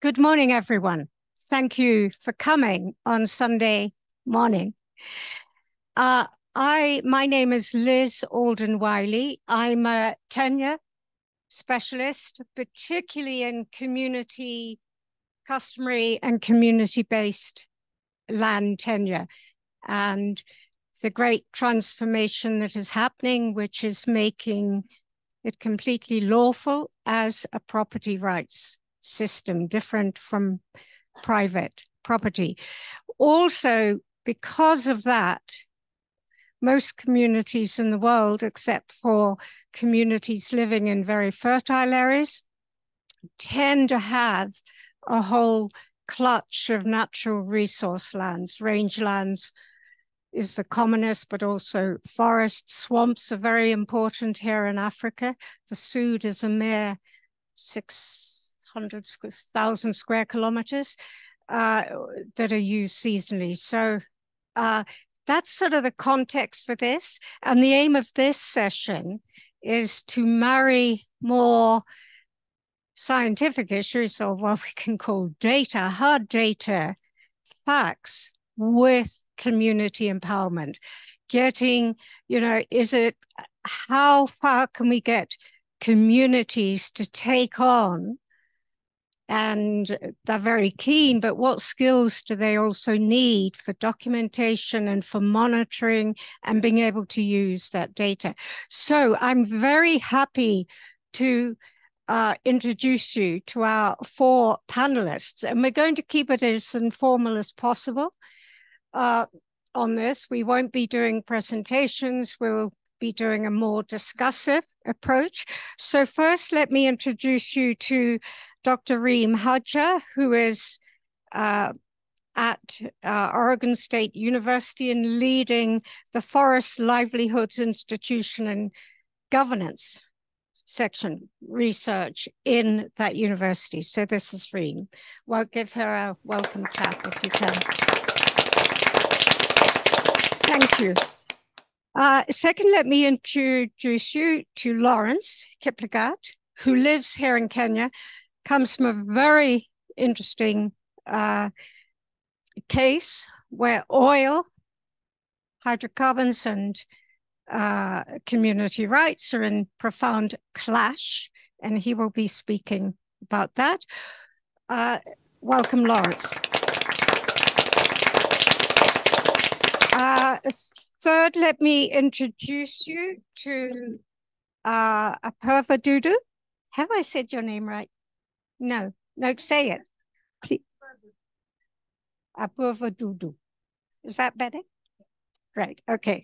Good morning, everyone. Thank you for coming on Sunday morning. My name is Liz Alden Wily. I'm a tenure specialist, particularly in community, customary and community-based land tenure, and the great transformation that is happening, which is making it completely lawful as a property rights system, different from private property. Also, because of that, most communities in the world, except for communities living in very fertile areas, tend to have a whole clutch of natural resource lands. Rangelands is the commonest, but also forests. Swamps are very important here in Africa. The Sud is a mere 600,000 square kilometers that are used seasonally. So that's sort of the context for this. And the aim of this session is to marry more scientific issues, or what we can call data, hard data, facts, with community empowerment. Getting, how far can we get communities to take on? And they're very keen, but what skills do they also need for documentation and for monitoring and being able to use that data? So I'm very happy to introduce you to our four panelists, and we're going to keep it as informal as possible on this. We won't be doing presentations. We'll be doing a more discussive approach. So first, let me introduce you to Dr. Reem Hajjar, who is at Oregon State University and leading the Forest Livelihoods Institution and Governance section research in that university. So this is Reem. Well, give her a welcome clap if you can. Thank you. Second, let me introduce you to Lawrence Kiplagat, who lives here in Kenya, comes from a very interesting case where oil, hydrocarbons, and community rights are in profound clash, and he will be speaking about that. Welcome, Lawrence. Third, let me introduce you to Apurva Duddu. Have I said your name right? No, say it. Please. Apurva Duddu. Is that better? Right, okay.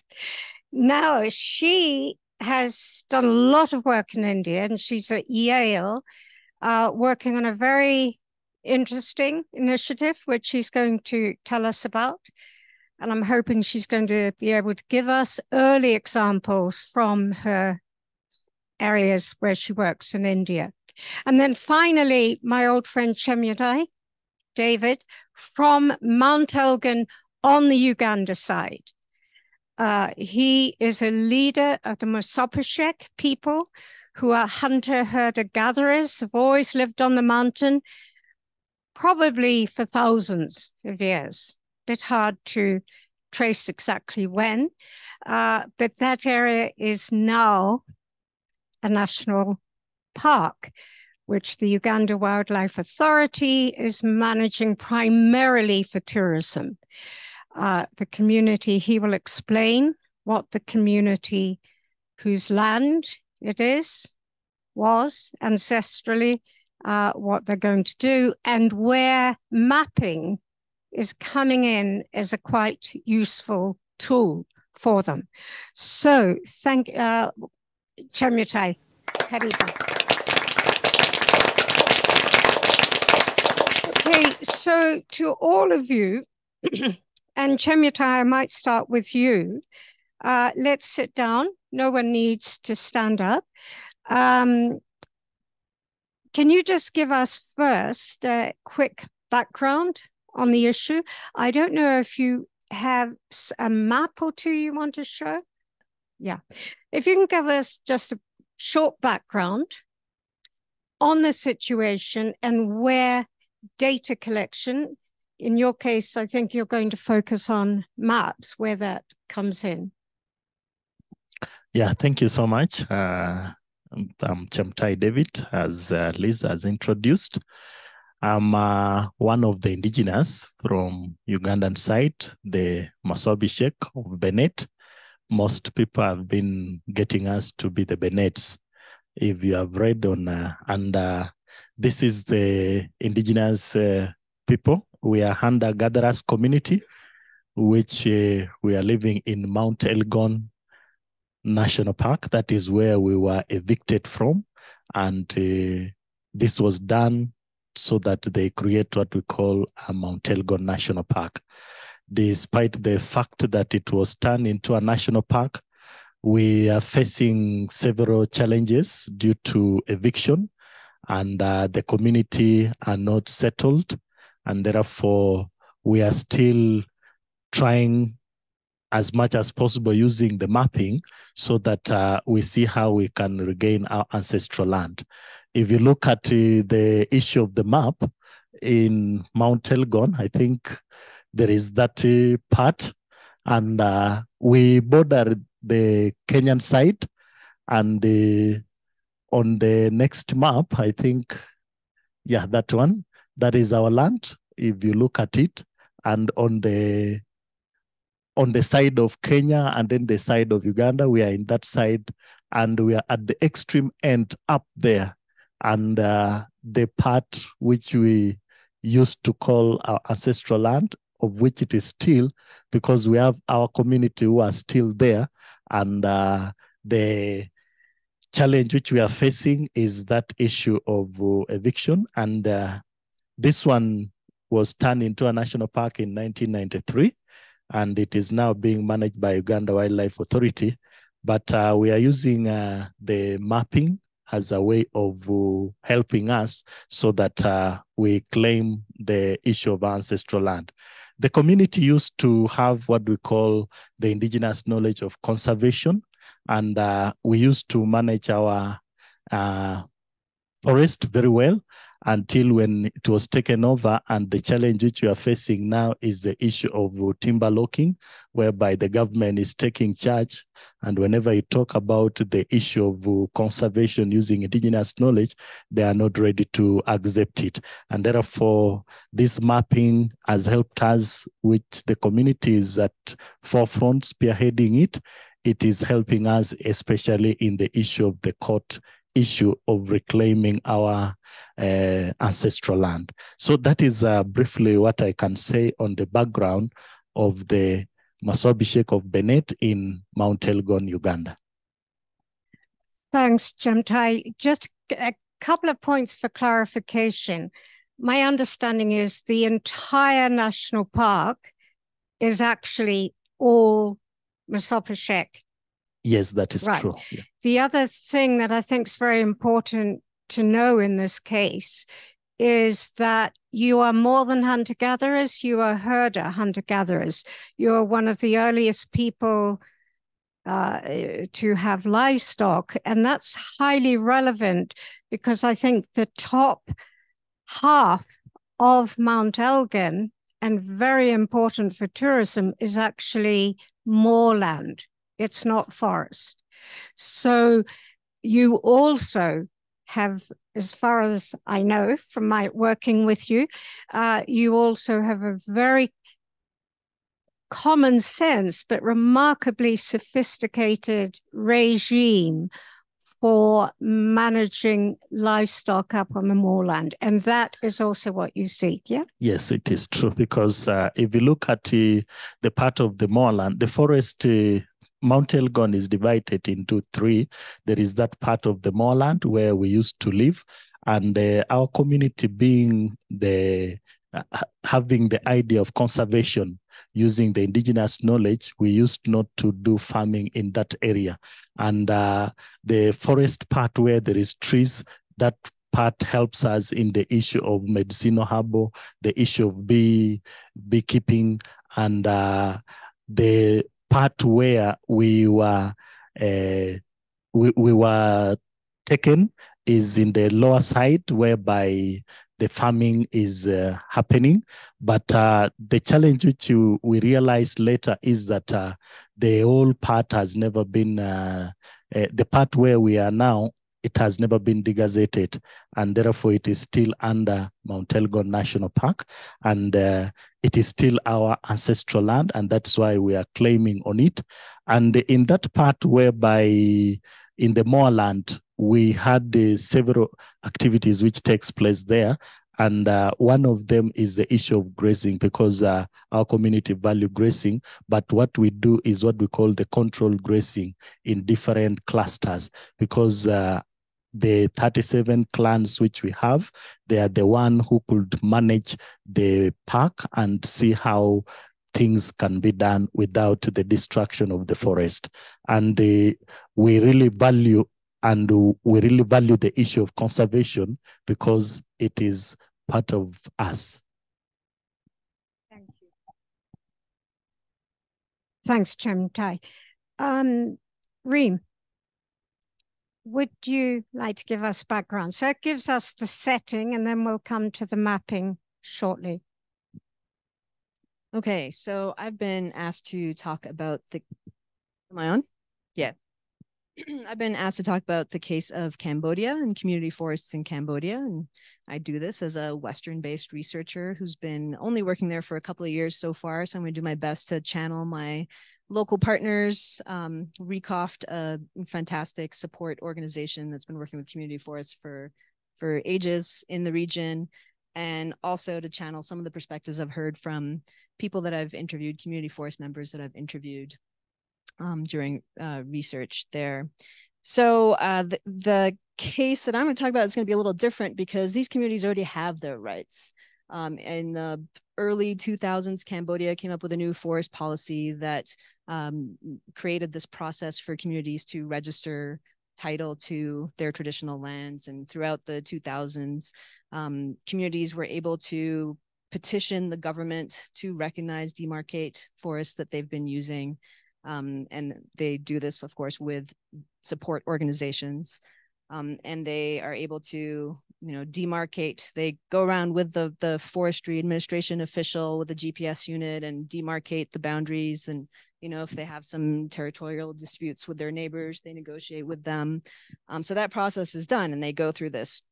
Now, she has done a lot of work in India, and she's at Yale, working on a very interesting initiative, which she's going to tell us about. And I'm hoping she's going to be able to give us early examples from her areas where she works in India. And then finally, my old friend Chemutai, David, from Mount Elgon on the Uganda side. He is a leader of the Mosop people, who are hunter-herder-gatherers, have always lived on the mountain, probably for thousands of years. Bit hard to trace exactly when, but that area is now a national park, which the Uganda Wildlife Authority is managing primarily for tourism. The community, he will explain what the community whose land it is, was ancestrally, what they're going to do, and where mapping is coming in as a quite useful tool for them. So thank Chemutai, Katiba. Okay, so to all of you, and Chemutai, I might start with you. Let's sit down. No one needs to stand up. Can you just give us first a quick background on the issue? I don't know if you have a map or two you want to show. Yeah, if you can give us just a short background on the situation and where data collection. In your case, I think you're going to focus on maps, where that comes in. Yeah, thank you so much. I'm Chemutai David, as Liz has introduced. I'm one of the Indigenous from Ugandan side, the Mosop of Benet. Most people have been getting us to be the Benets. If you have read on, this is the Indigenous people. We are hunter-gatherers community, which we are living in Mount Elgon National Park. That is where we were evicted from. And this was done so that they create what we call a Mount Elgon National Park. Despite the fact that it was turned into a national park, we are facing several challenges due to eviction, and the community are not settled. And therefore, we are still trying as much as possible using the mapping so that we see how we can regain our ancestral land. If you look at the issue of the map in Mount Elgon, I think there is that part, and we border the Kenyan side, and on the next map, I think, yeah, that one, that is our land, if you look at it, and on the side of Kenya and then the side of Uganda, we are in that side, and we are at the extreme end up there. And the part which we used to call our ancestral land, of which it is still, because we have our community who are still there. And the challenge which we are facing is that issue of eviction. And this one was turned into a national park in 1993. And it is now being managed by Uganda Wildlife Authority. But we are using the mapping as a way of helping us so that we claim the issue of ancestral land. The community used to have what we call the indigenous knowledge of conservation, and we used to manage our forest very well until when it was taken over. And the challenge which we are facing now is the issue of timber locking, whereby the government is taking charge. And whenever you talk about the issue of conservation using indigenous knowledge, they are not ready to accept it. And therefore, this mapping has helped us, which the community is at forefront spearheading it. It is helping us, especially in the issue of the court issue of reclaiming our ancestral land. So that is briefly what I can say on the background of the Mosop of Benet in Mount Elgon, Uganda. Thanks, Chemutai. Just a couple of points for clarification. My understanding is the entire national park is actually all Mosop. Yes, that is right. True. Yeah. The other thing that I think is very important to know in this case is that you are more than hunter-gatherers, you are herder hunter-gatherers. You're one of the earliest people to have livestock, and that's highly relevant because I think the top half of Mount Elgon, and very important for tourism, is actually moorland. It's not forest. So you also have, as far as I know from my working with you, you also have a very common sense but remarkably sophisticated regime for managing livestock up on the moorland. And that is also what you seek, yeah? Yes, it is true, because if you look at the part of the moorland, the forest, Mount Elgon is divided into three. There is that part of the moorland where we used to live, and our community being the having the idea of conservation using the indigenous knowledge, we used not to do farming in that area. And the forest part where there is trees, that part helps us in the issue of medicinal herbal, the issue of beekeeping, and the part where we were taken is in the lower side, whereby the farming is happening. But the challenge which we realized later is that the whole part has never been, the part where we are now, it has never been degazetted, and therefore it is still under Mount Elgon National Park, and it is still our ancestral land, and that's why we are claiming on it. And in that part whereby in the moorland, we had several activities which takes place there, and one of them is the issue of grazing, because our community value grazing. But what we do is what we call the controlled grazing in different clusters, because the 37 clans which we have, they are the one who could manage the park and see how things can be done without the destruction of the forest. And we really value the issue of conservation because it is part of us. Thank you. Thanks, Chemutai. Reem, would you like to give us background? So it gives us the setting, and then we'll come to the mapping shortly. Okay, so I've been asked to talk about the, am I on? Yeah. I've been asked to talk about the case of Cambodia and community forests in Cambodia. And I do this as a Western-based researcher who's been only working there for a couple of years so far. So I'm going to do my best to channel my local partners. RECOFT, a fantastic support organization that's been working with community forests for ages in the region. And also to channel some of the perspectives I've heard from people that I've interviewed, community forest members that I've interviewed during research there. So the case that I'm going to talk about is going to be a little different because these communities already have their rights. In the early 2000s, Cambodia came up with a new forest policy that created this process for communities to register title to their traditional lands. And throughout the 2000s, communities were able to petition the government to recognize, demarcate forests that they've been using. And they do this, of course, with support organizations. And they are able to, demarcate. They go around with the forestry administration official with a GPS unit and demarcate the boundaries. And, if they have some territorial disputes with their neighbors, they negotiate with them. So that process is done, and they go through this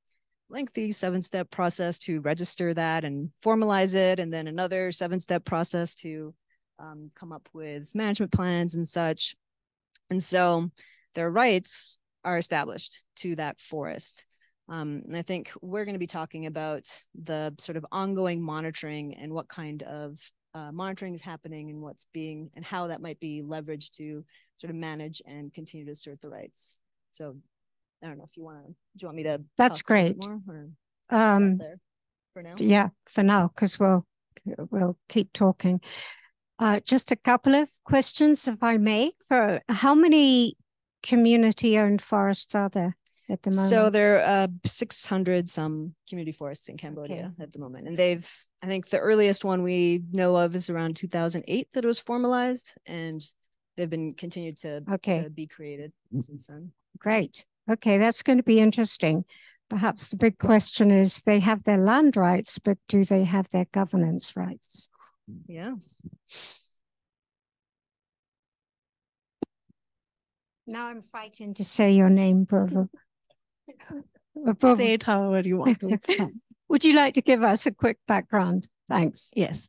lengthy 7-step process to register that and formalize it, and then another 7-step process to come up with management plans and such. And so their rights are established to that forest. And I think we're going to be talking about the sort of ongoing monitoring and what kind of monitoring is happening and what's being, and how that might be leveraged to sort of manage and continue to assert the rights. So I don't know if you want to, do you want me to? That's great. More, or there for now? Yeah, for now, because we'll keep talking. Just a couple of questions, if I may. For how many community-owned forests are there at the moment? So there are 600 some community forests in Cambodia at the moment. And I think the earliest one we know of is around 2008 that it was formalized, and they've been continued to be created since then. Great. Okay, that's going to be interesting. Perhaps the big question is, they have their land rights, but do they have their governance rights? Yeah. Now I'm fighting to say your name, Apurva. Say it however you want to. Would you like to give us a quick background? Thanks. Yes.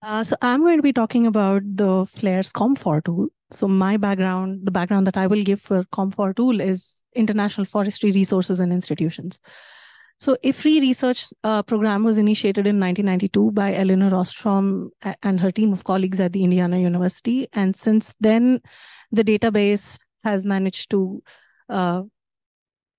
So I'm going to be talking about the FLAIR's CommFor tool. So my background, the background that I will give for CommFor tool is International Forestry Resources and Institutions. So IFRI research program was initiated in 1992 by Eleanor Ostrom and her team of colleagues at the Indiana University. And since then, the database has managed to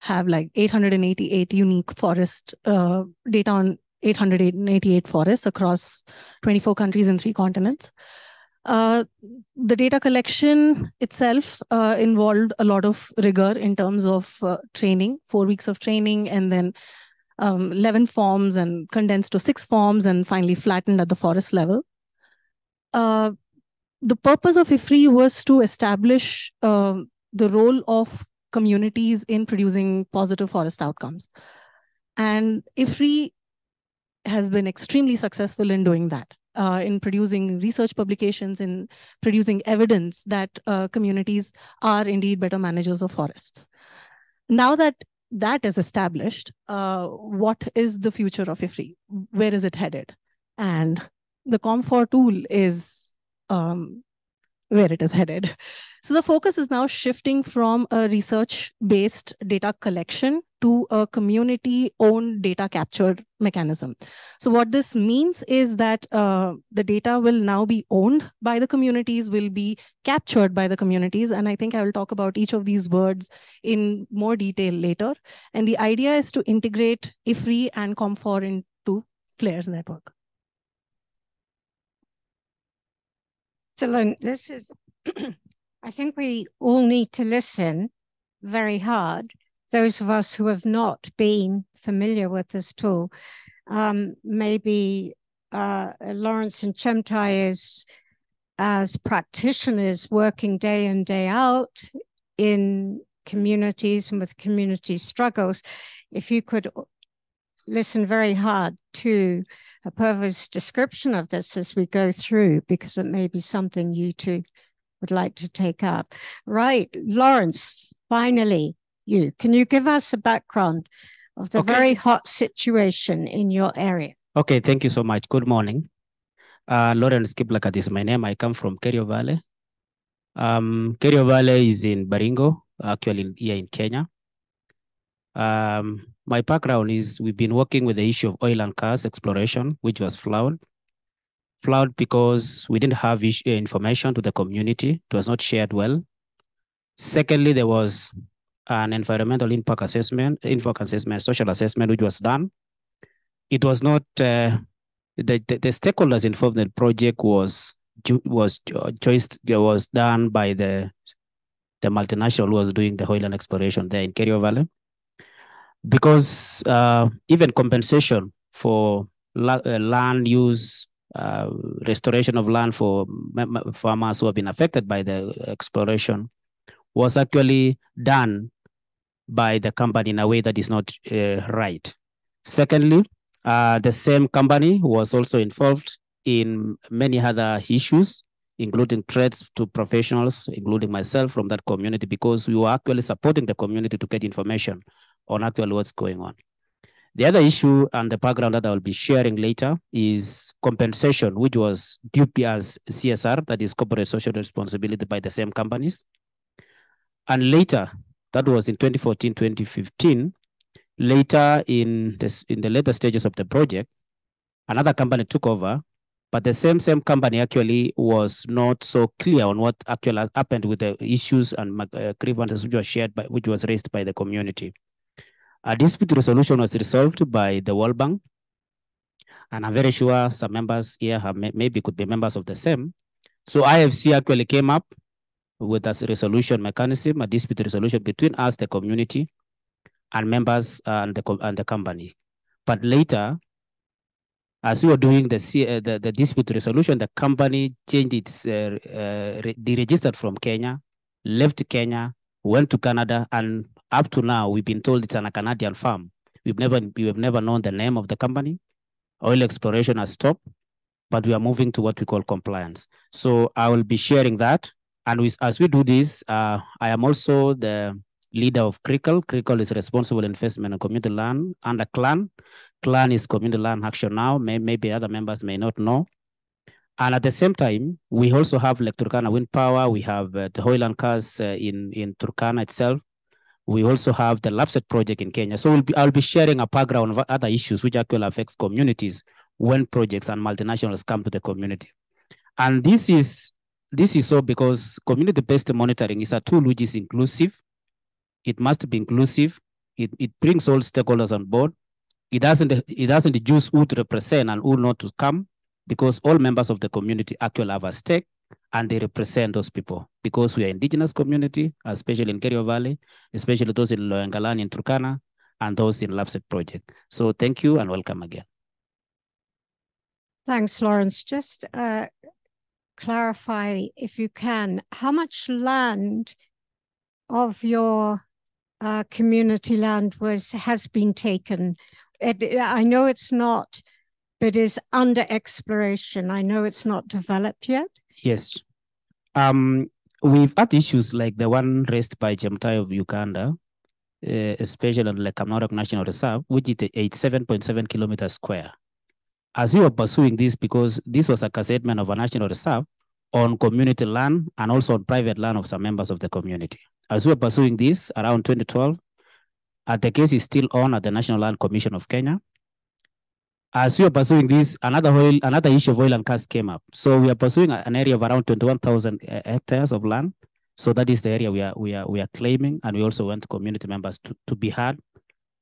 have like 888 unique forest data on 888 forests across 24 countries and 3 continents. The data collection itself involved a lot of rigor in terms of training, 4 weeks of training, and then 11 forms and condensed to 6 forms and finally flattened at the forest level. The purpose of IFRI was to establish the role of communities in producing positive forest outcomes. And IFRI has been extremely successful in doing that, in producing research publications, in producing evidence that communities are indeed better managers of forests. Now that that is established, what is the future of IFRI? Where is it headed? And the CommFor tool is where it is headed. So the focus is now shifting from a research-based data collection to a community-owned data capture mechanism. So what this means is that the data will now be owned by the communities, will be captured by the communities. And I think I will talk about each of these words in more detail later. And the idea is to integrate IFRI and CommFor into FLAIR's network. Excellent. This is, I think we all need to listen very hard. Those of us who have not been familiar with this tool, maybe Lawrence and Chemutai as practitioners working day in, day out in communities and with community struggles, if you could listen very hard to Apurva's description of this as we go through, because it may be something you two would like to take up. Right, Lawrence, finally, can you give us a background of the very hot situation in your area? Okay, thank you so much. Good morning. Lawrence Kiplagat is my name. I come from Kerio Valley. Kerio Valley is in Baringo, actually here in Kenya. My background is we've been working with the issue of oil and gas exploration, which was flawed. Flawed because we didn't have information to the community. It was not shared well. Secondly, there was an environmental impact assessment, social assessment, which was done. It was not, the stakeholders involved in the project was done by the multinational who was doing the oil and exploration there in Kerio Valley. Because even compensation for land use, restoration of land for farmers who have been affected by the exploration was actually done by the company in a way that is not right. Secondly, the same company was also involved in many other issues, including threats to professionals, including myself from that community, because we were actually supporting the community to get information on actually what's going on. The other issue and the background that I will be sharing later is compensation, which was due as CSR, that is corporate social responsibility by the same companies. And later, that was in 2014, 2015, later in the later stages of the project, another company took over, but the same company actually was not so clear on what actually happened with the issues and grievances which was raised by the community. A dispute resolution was resolved by the World Bank, and I'm very sure some members here maybe could be members of the same. So IFC actually came up with a resolution mechanism, a dispute resolution between us, the community, and members and the company. But later, as we were doing the dispute resolution, the company changed its, deregistered from Kenya, left Kenya, went to Canada, and up to now, we've been told it's a Canadian farm. We have never known the name of the company. Oil exploration has stopped, but we are moving to what we call compliance. So I will be sharing that. And as we do this, I am also the leader of CRICL. CRICL is responsible investment in community land under CLAN. CLAN is Community Land Action Now. Maybe other members may not know. And at the same time, we also have like Turkana Wind Power. We have the oil and gas in Turkana itself. We also have the LAPSET project in Kenya. So I'll be sharing a background of other issues which actually affects communities when projects and multinationals come to the community. And this is so because community-based monitoring is a tool which is inclusive. It must be inclusive. It brings all stakeholders on board. It doesn't choose who to represent and who not to come, because all members of the community actually have a stake and they represent those people, because we are indigenous community, especially in Kerio Valley, especially those in Loyangalan in Turkana, and those in LAPSET project. So thank you and welcome again. Thanks, Lawrence. Just clarify, if you can, how much land of your community land has been taken? I know it's not but is under exploration. I know it's not developed yet. Yes. We've had issues like the one raised by Chemutai of Uganda, especially on the Cambodia National Reserve, which is 87.7 kilometers square. As we were pursuing this, because this was a segment of a national reserve on community land and also on private land of some members of the community. As we were pursuing this around 2012, the case is still on at the National Land Commission of Kenya. As we are pursuing this, another issue of oil and gas came up. So we are pursuing an area of around 21,000 hectares of land. So that is the area we are claiming, and we also want community members to be heard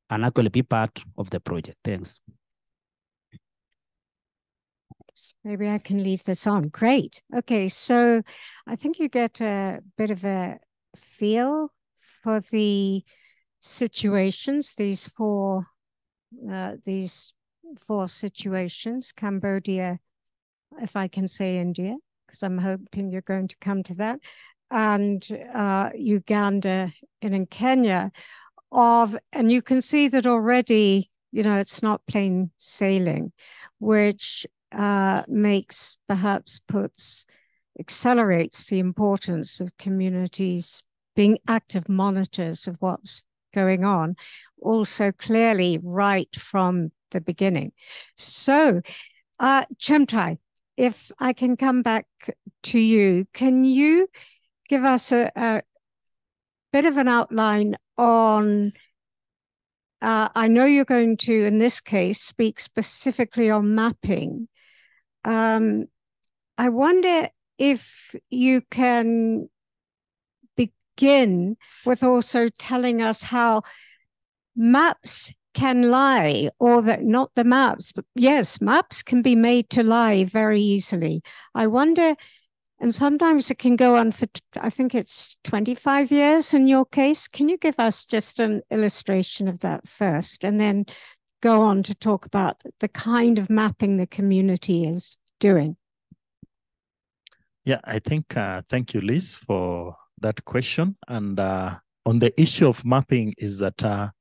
and actually be part of the project. Thanks. Maybe I can leave this on. Great. Okay, so I think you get a bit of a feel for the situations, these four situations: Cambodia, if I can say India, because I'm hoping you're going to come to that, and Uganda and in Kenya. And you can see that already, you know, it's not plain sailing, which accelerates the importance of communities being active monitors of what's going on, also clearly right from the beginning. So, Chemutai, if I can come back to you, can you give us a bit of an outline on, I know you're going to, in this case, speak specifically on mapping. I wonder if you can begin with also telling us how maps can lie, or that not the maps, but yes, maps can be made to lie very easily. I wonder, and sometimes it can go on for, I think it's 25 years in your case. Can you give us just an illustration of that first, and then go on to talk about the kind of mapping the community is doing? Yeah, I think, thank you, Liz, for that question. And on the issue of mapping is that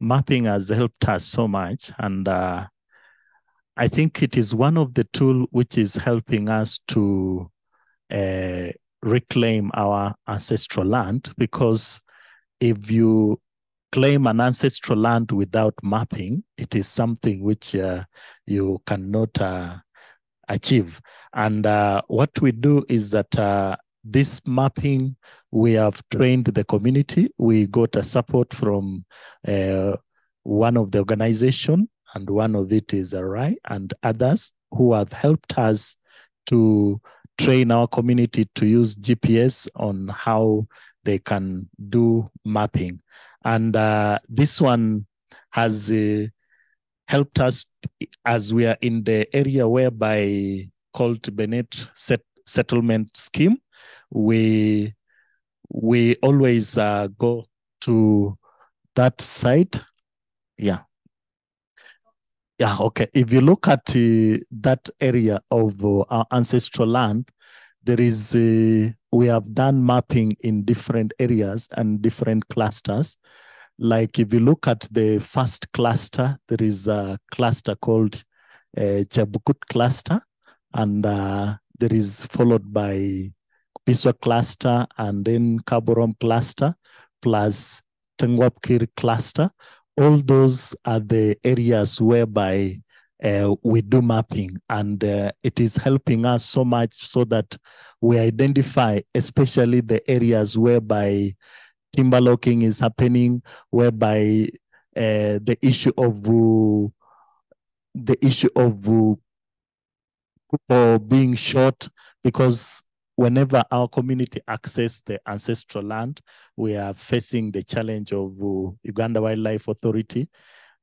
mapping has helped us so much. And I think it is one of the tools which is helping us to reclaim our ancestral land, because if you claim an ancestral land without mapping, it is something which you cannot achieve. And what we do is that this mapping, we have trained the community. We got a support from one of the organization, and one of it is RI, and others who have helped us to train our community to use GPS on how they can do mapping. And this one has helped us as we are in the area whereby called Benet settlement scheme. We always go to that site. Yeah. Yeah, okay. If you look at that area of our ancestral land, there is, we have done mapping in different areas and different clusters. Like if you look at the first cluster, there is a cluster called Chabukut cluster, and there is followed by Piswa cluster, and then Kaborom cluster, plus Tengwapkir cluster. All those are the areas whereby we do mapping, and it is helping us so much so that we identify especially the areas whereby timber locking is happening, whereby the issue of being short, because whenever our community access the ancestral land, we are facing the challenge of Uganda Wildlife Authority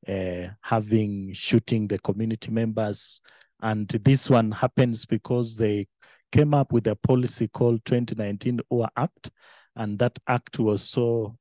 shooting the community members. And this one happens because they came up with a policy called 2019 OA Act, and that act was so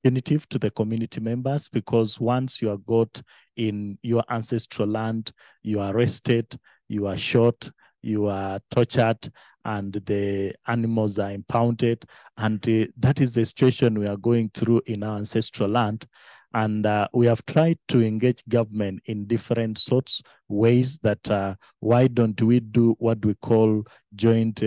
punitive to the community members, because once you are got in your ancestral land, you are arrested, you are shot, you are tortured, and the animals are impounded. And that is the situation we are going through in our ancestral land. And we have tried to engage government in different sorts ways that why don't we do what we call joint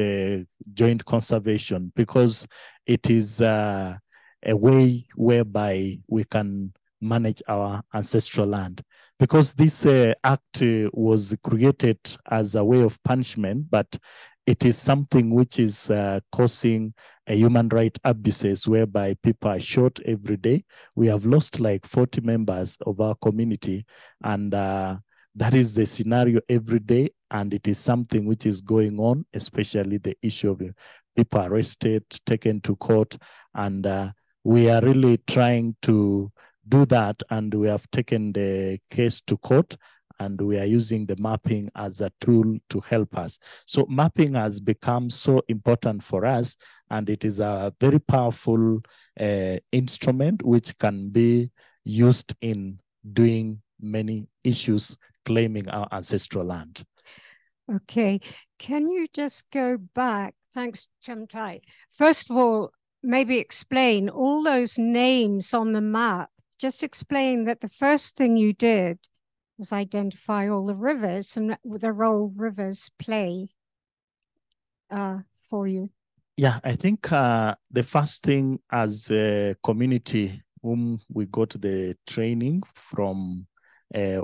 conservation, because it is a way whereby we can manage our ancestral land. Because this act was created as a way of punishment, but it is something which is causing a human rights abuses whereby people are shot every day. We have lost like 40 members of our community, and that is the scenario every day, and it is something which is going on, especially the issue of people arrested, taken to court, and we are really trying to do that, and we have taken the case to court, and we are using the mapping as a tool to help us. So mapping has become so important for us, and it is a very powerful instrument which can be used in doing many issues claiming our ancestral land. Okay, can you just go back? Thanks, Chemutai. First of all, maybe explain all those names on the map. Just explain that the first thing you did was identify all the rivers and the role rivers play for you. Yeah, I think the first thing as a community whom we got the training from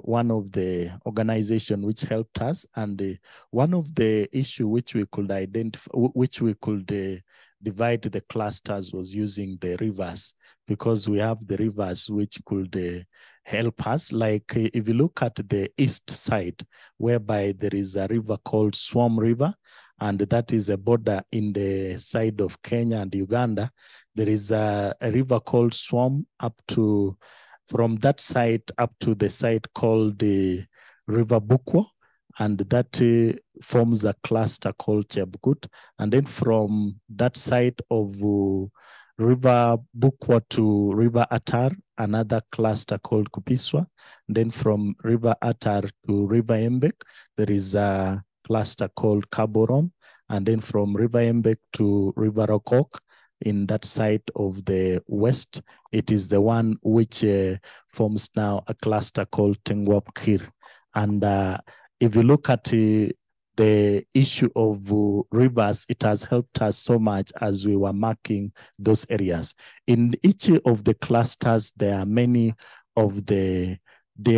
one of the organization which helped us, and one of the issue which we could identify, which we could divide the clusters, was using the rivers, because we have the rivers which could help us. Like if you look at the east side, whereby there is a river called Swam River, and that is a border in the side of Kenya and Uganda. There is a river called Swam up to, from that side up to the side called the River Bukwa, and that forms a cluster called Chebugut. And then from that side of River Bukwa to River Atar, another cluster called Kupiswa. And then from River Atar to River Embek, there is a cluster called Kaborom. And then from River Embek to River Okok, in that side of the west, it is the one which forms now a cluster called Tengwapkir. And if you look at the issue of rivers, it has helped us so much as we were marking those areas. In each of the clusters, there are many of there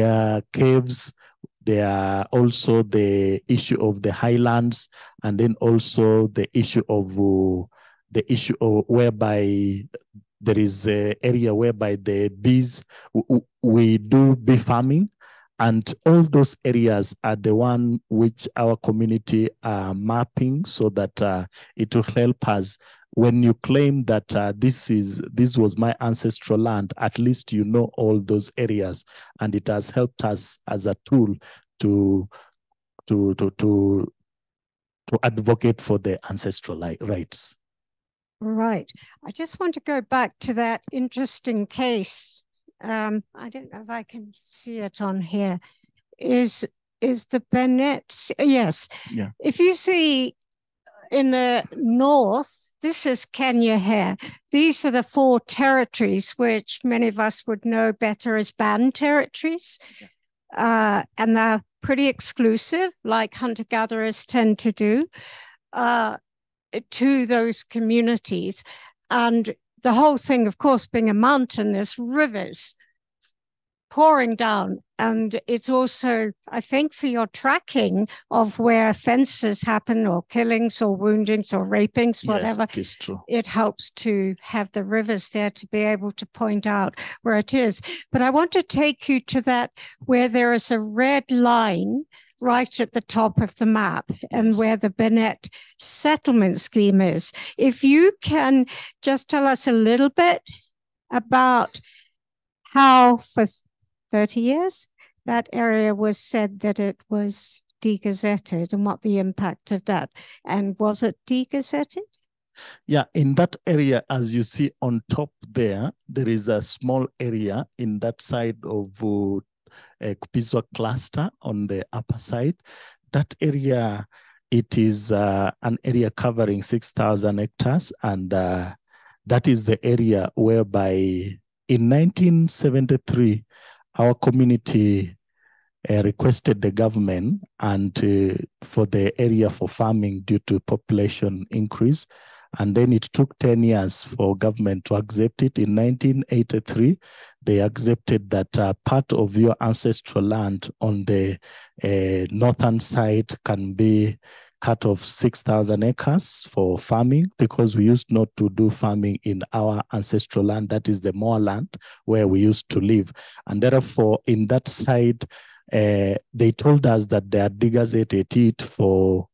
are caves. There are also the issue of the highlands, and then also the issue of whereby there is an area whereby the bees, we do bee farming, and all those areas are the one which our community are mapping, so that it will help us. When you claim that this was my ancestral land, at least you know all those areas, and it has helped us as a tool to advocate for the ancestral rights. Right. I just want to go back to that interesting case. I don't know if I can see it on here. Is the Benet? Yes. Yeah. If you see in the north, this is Kenya here. These are the 4 territories, which many of us would know better as banned territories. And they're pretty exclusive, like hunter-gatherers tend to do, to those communities. And the whole thing, of course, being a mountain, there's rivers pouring down. And it's also, I think, for your tracking of where offenses happen, or killings or woundings or rapings, whatever. Yes, it is true. It helps to have the rivers there to be able to point out where it is. But I want to take you to that where there is a red line right at the top of the map, and where the Benet settlement scheme is. If you can just tell us a little bit about how for 30 years that area was said that it was degazetted, and what the impact of that, and was it degazetted? Yeah, in that area, as you see on top there, there is a small area in that side of Kupiswa cluster on the upper side. That area, it is an area covering 6,000 hectares, and that is the area whereby in 1973, our community requested the government and for the area for farming due to population increase. And then it took 10 years for government to accept it. In 1983, they accepted that part of your ancestral land on the northern side can be cut off 6,000 acres for farming, because we used not to do farming in our ancestral land. That is the moorland where we used to live. And therefore, in that side, they told us that they had degazetted it for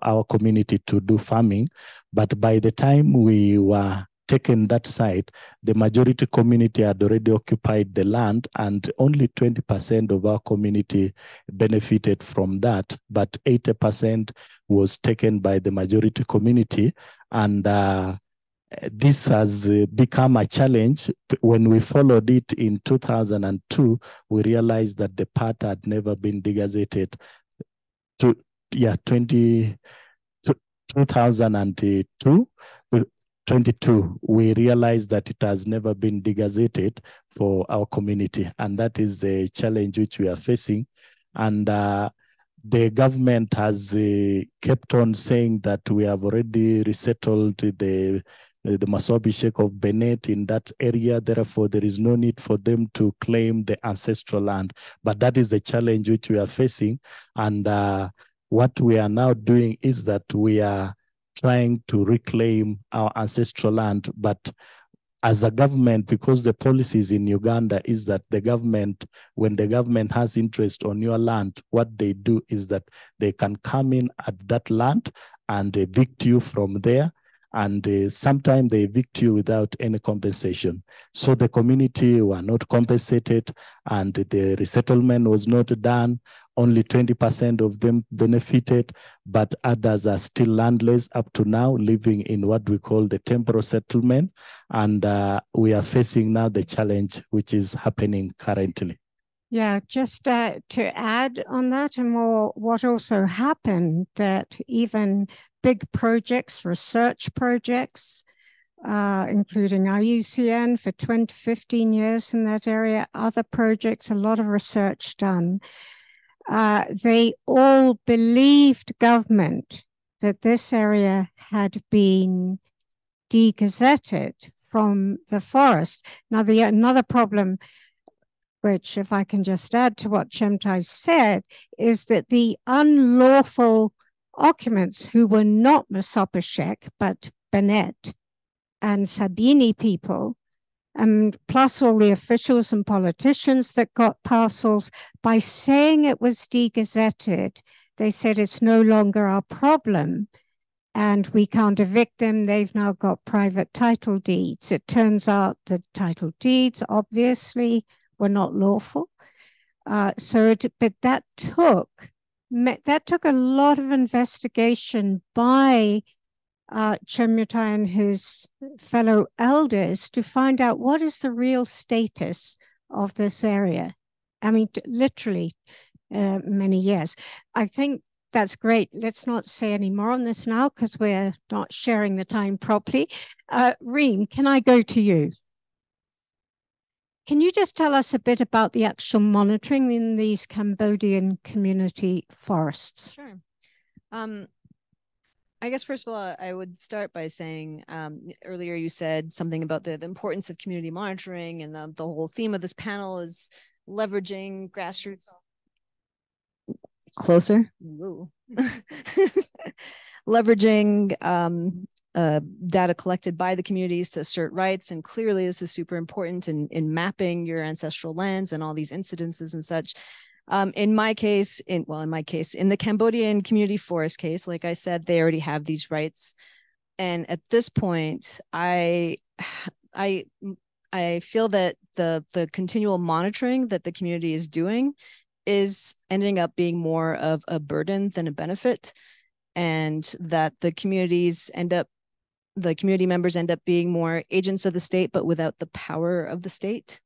our community to do farming. But by the time we were taken that side, the majority community had already occupied the land, and only 20% of our community benefited from that, but 80% was taken by the majority community. And this has become a challenge. When we followed it in 2002, we realized that the part had never been degazetted. 2022, we realized that it has never been degazetted for our community. And that is the challenge which we are facing. And the government has kept on saying that we have already resettled the Mosop of Benet in that area. Therefore, there is no need for them to claim the ancestral land. But that is the challenge which we are facing. And what we are now doing is that we are trying to reclaim our ancestral land. But as a government, because the policies in Uganda is that the government, when the government has interest on your land, what they do is that they can come in at that land and evict you from there. And sometimes they evict you without any compensation. So the community were not compensated, and the resettlement was not done. Only 20% of them benefited, but others are still landless up to now, living in what we call the temporal settlement. And we are facing now the challenge which is happening currently. Yeah, just to add on that, and more, what also happened, that even big projects, research projects, including IUCN for 15 years in that area, other projects, a lot of research done. They all believed government that this area had been degazetted from the forest. Now, another problem, which, if I can just add to what Chemutai said, is that the unlawful occupants who were not Mosop but Benet and Sabini people, plus all the officials and politicians that got parcels, by saying it was degazetted, they said it's no longer our problem and we can't evict them. They've now got private title deeds. It turns out the title deeds obviously were not lawful. But that took a lot of investigation by Chemutai and his fellow elders to find out what is the real status of this area. I mean, literally many years. I think that's great. Let's not say any more on this now because we're not sharing the time properly. Reem, can I go to you? Can you just tell us a bit about the actual monitoring in these Cambodian community forests? Sure. I guess, first of all, I would start by saying, earlier you said something about the importance of community monitoring, and the whole theme of this panel is leveraging grassroots. Closer. Leveraging data collected by the communities to assert rights. And clearly this is super important in mapping your ancestral lands and all these incidences and such. In my case, in the Cambodian community forest case, like I said, they already have these rights. And at this point, I feel that the continual monitoring that the community is doing is ending up being more of a burden than a benefit, and that the community members end up being more agents of the state, but without the power of the state.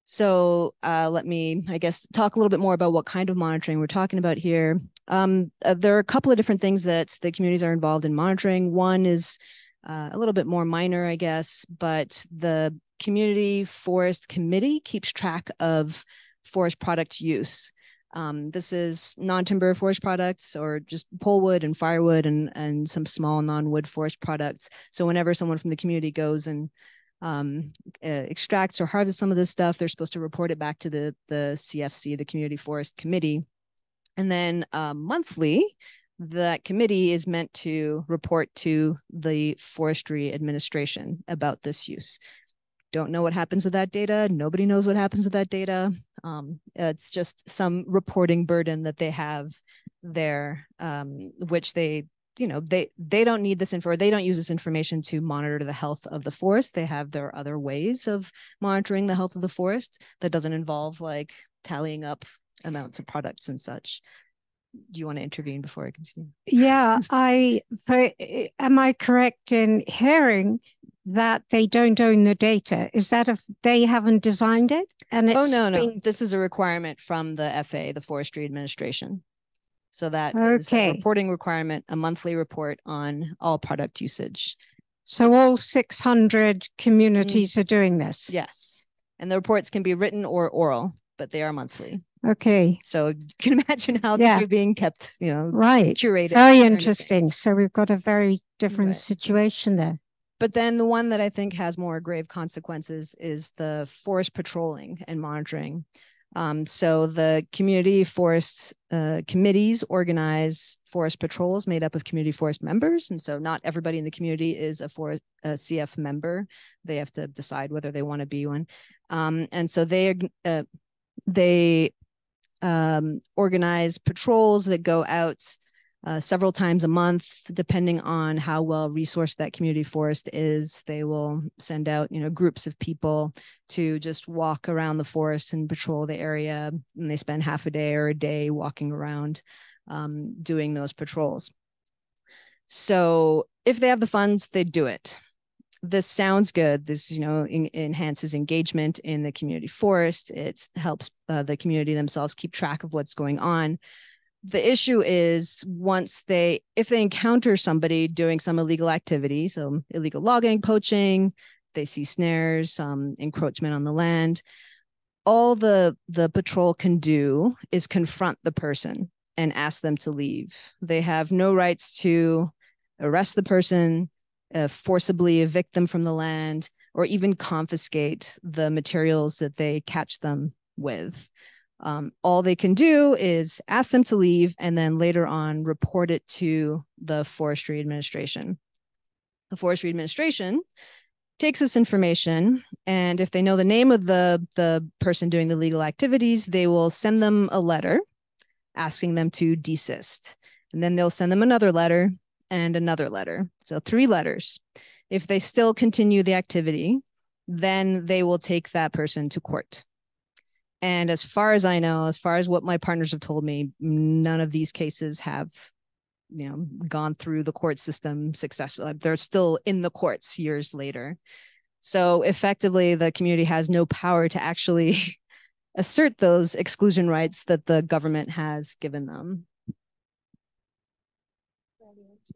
So let me, I guess, talk a little bit more about what kind of monitoring we're talking about here. There are a couple of different things that the communities are involved in monitoring. One is a little bit more minor, I guess, but the Community Forest Committee keeps track of forest product use. This is non-timber forest products or just polewood and firewood and some small non-wood forest products. So whenever someone from the community goes and extracts or harvests some of this stuff, they're supposed to report it back to the CFC, the Community Forest Committee. And then monthly, that committee is meant to report to the Forestry Administration about this use. Don't know what happens with that data. Nobody knows what happens with that data. It's just some reporting burden that they have there, which they don't need this info. They don't use this information to monitor the health of the forest. They have their other ways of monitoring the health of the forest that doesn't involve like tallying up amounts of products and such. Do you want to intervene before I continue? Yeah, am I correct in hearing that they don't own the data? Is that if they haven't designed it? And it's no. This is a requirement from the FA, the Forestry Administration. So that is a reporting requirement, a monthly report on all product usage. So all 600 communities are doing this? Yes. And the reports can be written or oral, but they are monthly. Okay. So you can imagine how these are being kept, right. Curated. Very interesting. So we've got a very different situation there. But then the one that I think has more grave consequences is the forest patrolling and monitoring. So the community forest committees organize forest patrols made up of community forest members. And so not everybody in the community is a CF member. They have to decide whether they want to be one. And so they organize patrols that go out several times a month, depending on how well resourced that community forest is. They will send out, groups of people to just walk around the forest and patrol the area. And they spend half a day or a day walking around doing those patrols. So if they have the funds, they do it. This sounds good. This, enhances engagement in the community forest. It helps the community themselves keep track of what's going on. The issue is if they encounter somebody doing some illegal activity, so illegal logging, poaching, they see snares, encroachment on the land, all the patrol can do is confront the person and ask them to leave. They have no rights to arrest the person, forcibly evict them from the land, or even confiscate the materials that they catch them with. All they can do is ask them to leave and then later on report it to the Forestry Administration. The Forestry Administration takes this information, and if they know the name of the person doing the legal activities, they will send them a letter asking them to desist. And then they'll send them another letter and another letter. So 3 letters. If they still continue the activity, then they will take that person to court. And as far as I know, as far as what my partners have told me, none of these cases have, gone through the court system successfully. They're still in the courts years later. So effectively, the community has no power to actually assert those exclusion rights that the government has given them.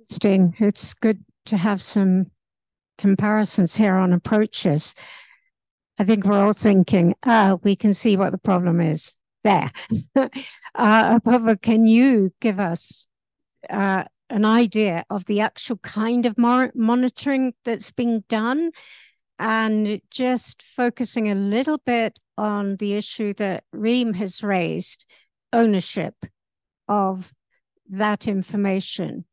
Interesting. It's good to have some comparisons here on approaches. I think we're all thinking, we can see what the problem is there. Apurva, can you give us an idea of the actual kind of monitoring that's being done? And just focusing a little bit on the issue that Reem has raised, ownership of that information.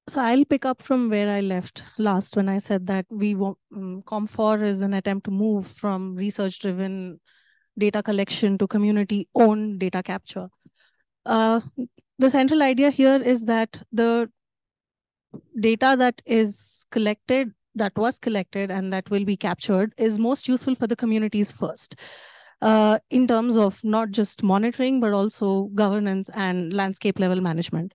So I'll pick up from where I left last when I said that CommFor is an attempt to move from research-driven data collection to community-owned data capture. The central idea here is that the data that was collected and that will be captured is most useful for the communities first, in terms of not just monitoring, but also governance and landscape level management.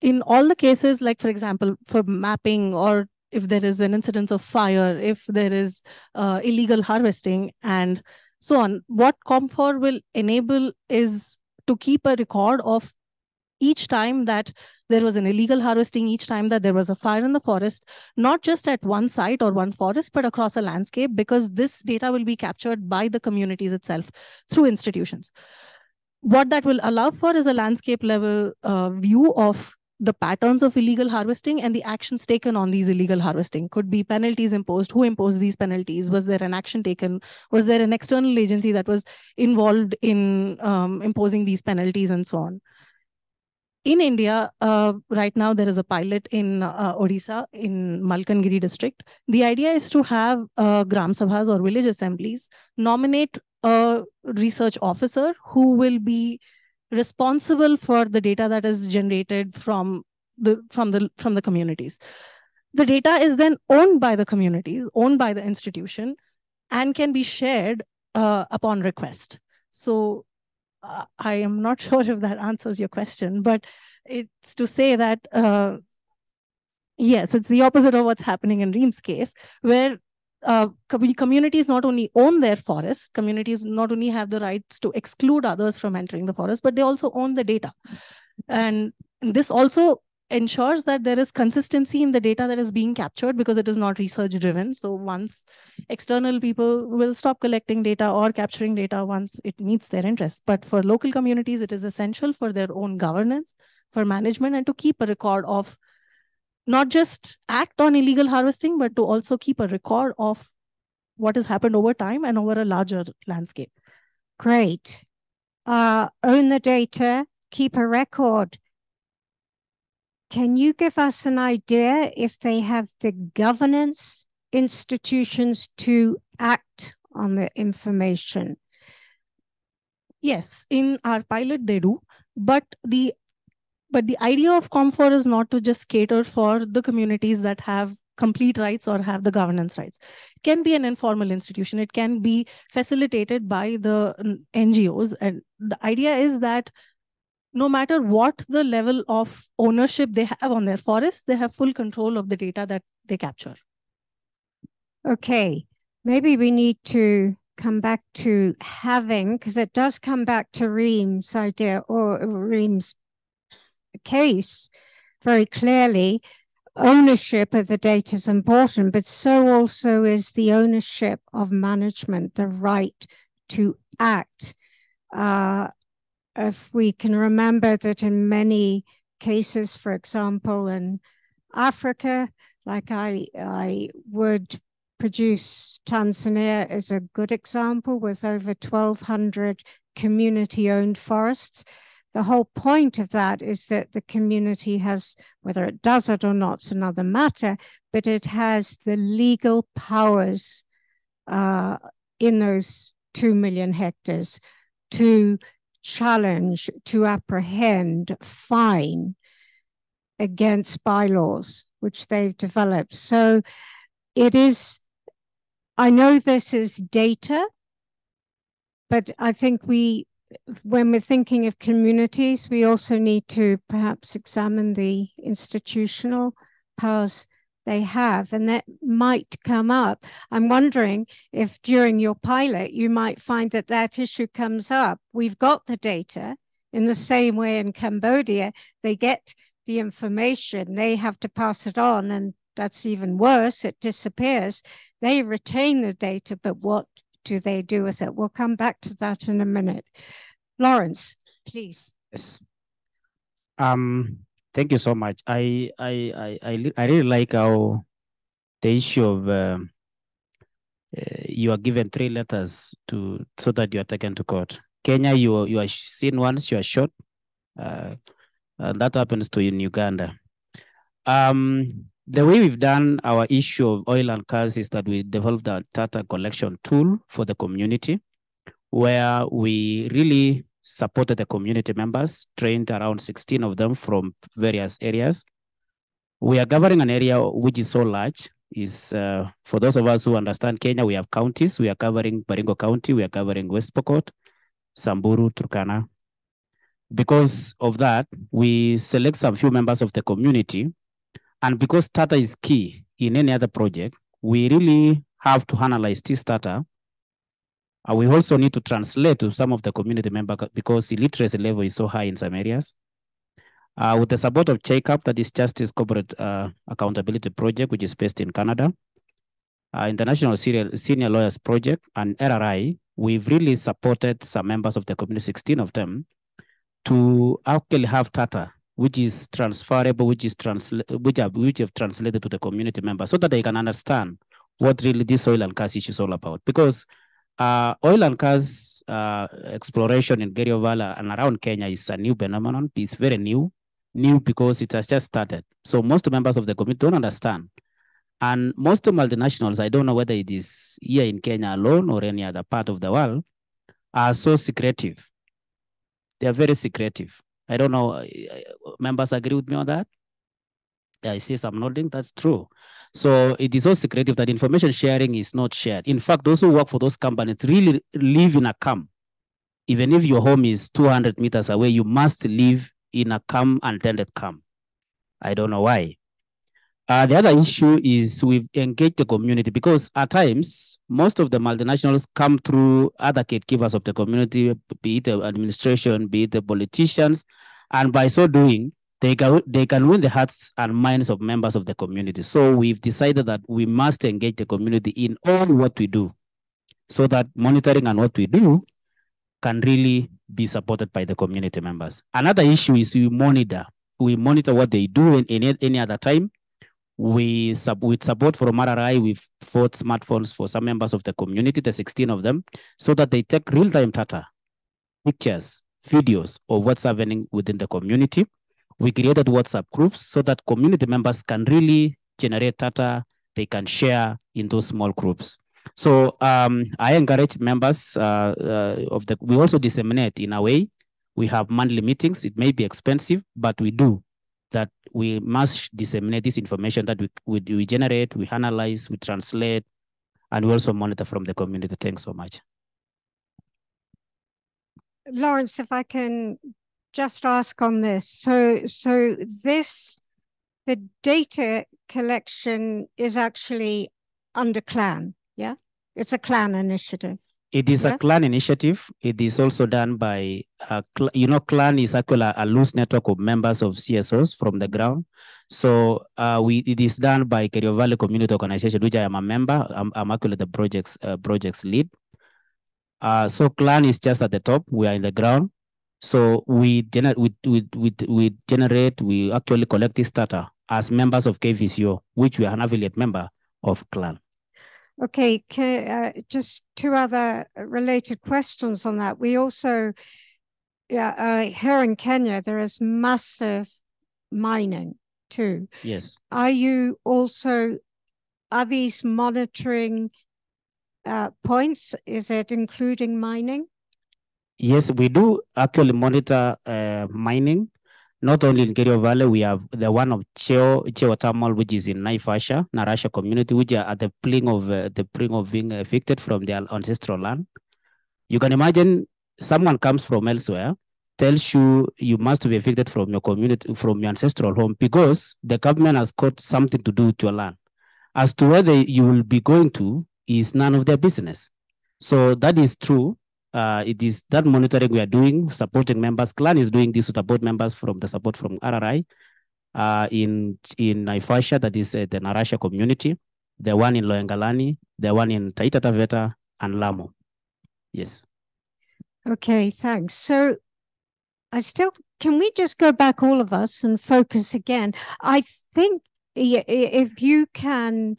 In all the cases, like for example, for mapping, or if there is an incidence of fire, if there is illegal harvesting and so on, what CommFor will enable is to keep a record of each time that there was an illegal harvesting, each time that there was a fire in the forest, not just at one site or one forest, but across a landscape, because this data will be captured by the communities itself through institutions. What that will allow for is a landscape level view of the patterns of illegal harvesting and the actions taken on these illegal harvesting. Could be penalties imposed. Who imposed these penalties? Was there an action taken? Was there an external agency that was involved in imposing these penalties and so on? In India, right now, there is a pilot in Odisha, in Malkangiri district. The idea is to have Gram Sabhas or village assemblies nominate a research officer who will be responsible for the data that is generated from the communities. The data is then owned by the communities, owned by the institution, and can be shared upon request. So I am not sure if that answers your question, but it's to say that yes, it's the opposite of what's happening in Reem's case, where communities not only own their forests, communities not only have the rights to exclude others from entering the forest, but they also own the data. And this also ensures that there is consistency in the data that is being captured, because it is not research driven. So once external people will stop collecting data or capturing data once it meets their interests. But for local communities, it is essential for their own governance, for management, and to keep a record of not just act on illegal harvesting, but to also keep a record of what has happened over time and over a larger landscape. Great. Own the data, keep a record. Can you give us an idea if they have the governance institutions to act on the information? Yes, in our pilot they do, but the idea of CommFor is not to just cater for the communities that have complete rights or have the governance rights. It can be an informal institution. It can be facilitated by the NGOs. And the idea is that no matter what the level of ownership they have on their forests, they have full control of the data that they capture. Okay, maybe we need to come back to having, because it does come back to Reem's idea or Reem's case very clearly. Ownership of the data is important, but so also is the ownership of management, the right to act. If we can remember that in many cases, for example, in Africa, like I would produce Tanzania as a good example with over 1,200 community-owned forests. The whole point of that is that the community has, whether it does it or not, it's another matter, but it has the legal powers in those 2 million hectares to challenge, to apprehend, fine against bylaws, which they've developed. So it is, I know this is data, but I think when we're thinking of communities, we also need to perhaps examine the institutional powers they have, and that might come up. I'm wondering if during your pilot, you might find that that issue comes up. We've got the data in the same way in Cambodia, they get the information, they have to pass it on, and that's even worse, it disappears. They retain the data, but what do they do with it? We'll come back to that in a minute. Lawrence, please. Yes. Thank you so much. I really like how the issue of you are given 3 letters so that you are taken to court. Kenya, you are seen once, you are shot. That happens to you in Uganda. The way we've done our issue of oil and gas is that we developed a data collection tool for the community, where we really supported the community members, trained around 16 of them from various areas. We are covering an area which is so large. For those of us who understand Kenya, we have counties. We are covering Baringo County, we are covering West Pokot, Samburu, Turkana. Because of that, we select some few members of the community. And because data is key in any other project, we really have to analyze this data. We also need to translate to some of the community members because illiteracy level is so high in some areas. With the support of CHACAP, that is Justice Corporate Accountability Project, which is based in Canada, International Senior Lawyers Project, and RRI, we've really supported some members of the community, 16 of them, to actually have data which is transferable, which have translated to the community members so that they can understand what really this oil and gas issue is all about. Because oil and gas exploration in Kerio Valley and around Kenya is a new phenomenon. It's very new because it has just started. So most members of the community don't understand. And most multinationals, I don't know whether it is here in Kenya alone or any other part of the world, are so secretive. They are very secretive. I don't know, members agree with me on that? I see some nodding, that's true. So it is so secretive that information sharing is not shared. In fact, those who work for those companies really live in a camp. Even if your home is 200 meters away, you must live in a camp, untended camp. I don't know why. The other issue is we've engaged the community because at times, most of the multinationals come through other gatekeepers of the community, be it the administration, be it the politicians, and by so doing, they can win the hearts and minds of members of the community. So we've decided that we must engage the community in all what we do so that monitoring and what we do can really be supported by the community members. Another issue is we monitor what they do in any other time. With support from RRI, we've bought smartphones for some members of the community, the 16 of them, so that they take real-time data, pictures, videos of what's happening within the community. We created WhatsApp groups so that community members can really generate data they can share in those small groups. So I encourage members we also disseminate in a way. We have monthly meetings. It may be expensive, but we do that. We must disseminate this information that we generate, we analyze, we translate, and we also monitor from the community. Thanks so much. Lawrence, if I can just ask on this. So the data collection is actually under CLAN, yeah? It's a CLAN initiative. It is a CLAN initiative. It is also done by, CLAN is actually a loose network of members of CSOs from the ground. So it is done by Kerio Valley Community Organization, which I am a member. I'm actually the project's lead. So CLAN is just at the top. We are in the ground. So we actually collect this data as members of KVCO, which we are an affiliate member of CLAN. Okay, just two other related questions on that. We also, here in Kenya, there is massive mining too. Yes. Are these monitoring points? Is it including mining? Yes, we do actually monitor mining. Not only in Kerio Valley, we have the one of Cheo Thermal, which is in Naivasha, Narasha community, which are at the brink of being evicted from their ancestral land. You can imagine someone comes from elsewhere, tells you must be evicted from your community, from your ancestral home, because the government has got something to do with your land. As to whether you will be going to is none of their business. So that is true. It is that monitoring we are doing, supporting members. CLAN is doing this to support members from the support from RRI in Naivasha, that is the Narasha community, the one in Loengalani, the one in Taita Taveta, and Lamu. Yes. Okay, thanks. So can we just go back, all of us, and focus again? I think if you can,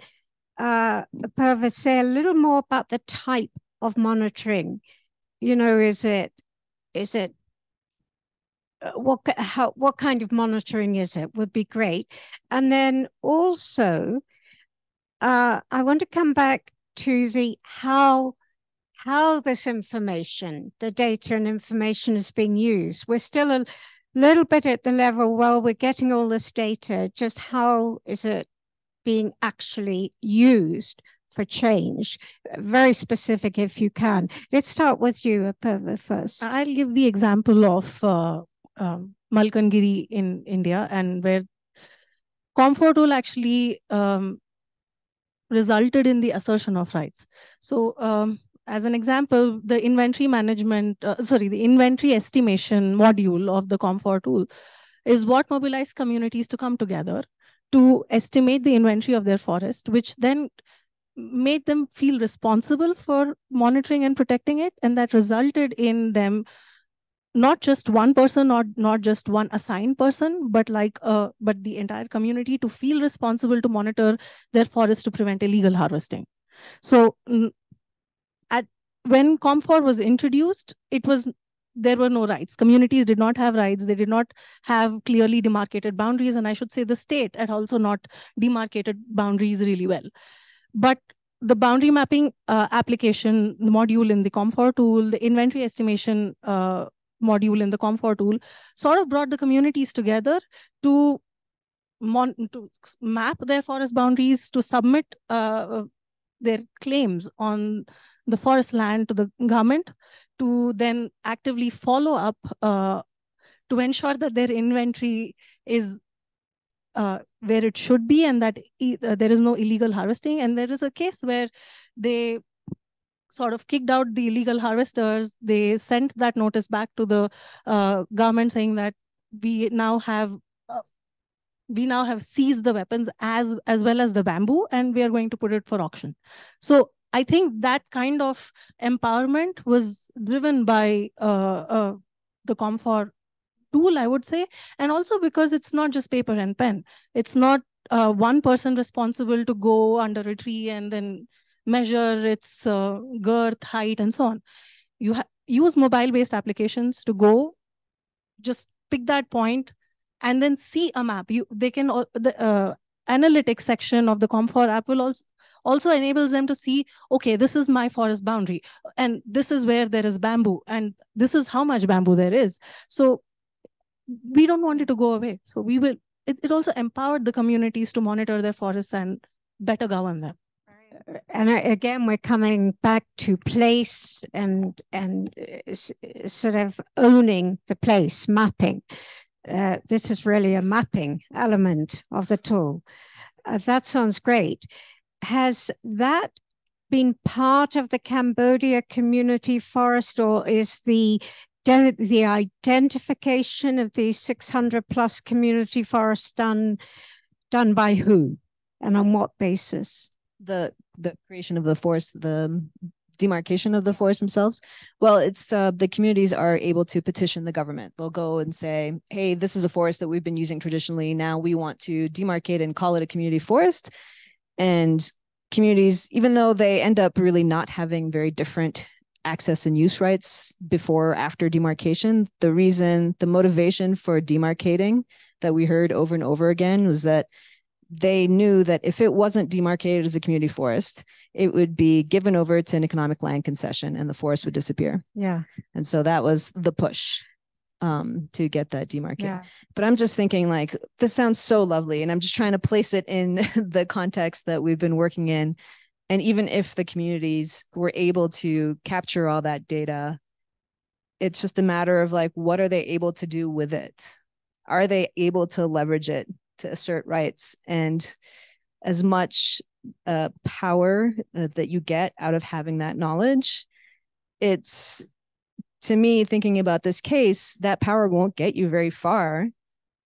Apurva, say a little more about the type of monitoring. Is it what kind of monitoring is it? Would be great. And then also, I want to come back to the how this information, the data and information, is being used. We're still a little bit at the level, well, we're getting all this data, just how is it being actually used for change? Very specific if you can. Let's start with you, Apurva, first. I'll give the example of Malkangiri in India, and where CommFor tool actually resulted in the assertion of rights. So as an example, the inventory management, the inventory estimation module of the CommFor tool is what mobilized communities to come together to estimate the inventory of their forest, which then made them feel responsible for monitoring and protecting it. And that resulted in them, not just one person, not just one assigned person, but but the entire community to feel responsible to monitor their forest to prevent illegal harvesting. So when CommFor was introduced, there were no rights. Communities did not have rights. They did not have clearly demarcated boundaries. And I should say the state had also not demarcated boundaries really well. But the boundary mapping application module in the CommFor tool, the inventory estimation module in the CommFor tool, sort of brought the communities together to map their forest boundaries, to submit their claims on the forest land to the government, to then actively follow up to ensure that their inventory is where it should be, and that there is no illegal harvesting. And there is a case where they sort of kicked out the illegal harvesters. They sent that notice back to the government saying that we now have seized the weapons as well as the bamboo, and we are going to put it for auction. So I think that kind of empowerment was driven by the CommFor tool, I would say, and also because it's not just paper and pen. It's not one person responsible to go under a tree and then measure its girth, height, and so on. You use mobile-based applications to go, just pick that point, and then see a map. They can the analytics section of the CommFor app will also enables them to see, okay, this is my forest boundary, and this is where there is bamboo, and this is how much bamboo there is. So we don't want it to go away. So we will. It also empowered the communities to monitor their forests and better govern them. And again, we're coming back to place and sort of owning the place, mapping. This is really a mapping element of the tool. That sounds great. Has that been part of the Cambodia community forest, or is the identification of the 600 plus community forests done by who and on what basis? The creation of the forest, the demarcation of the forests themselves. Well, it's the communities are able to petition the government. They'll go and say, hey, this is a forest that we've been using traditionally. Now we want to demarcate and call it a community forest. And communities, even though they end up really not having very different access and use rights before or after demarcation, the motivation for demarcating that we heard over and over again was that they knew that if it wasn't demarcated as a community forest, it would be given over to an economic land concession and the forest would disappear. Yeah. And so that was the push to get that demarcated. Yeah. But I'm just thinking, like, this sounds so lovely, and I'm just trying to place it in the context that we've been working in. And even if the communities were able to capture all that data, it's just a matter of, like, what are they able to do with it? Are they able to leverage it to assert rights? And as much power that you get out of having that knowledge, it's, to me, thinking about this case, that power won't get you very far,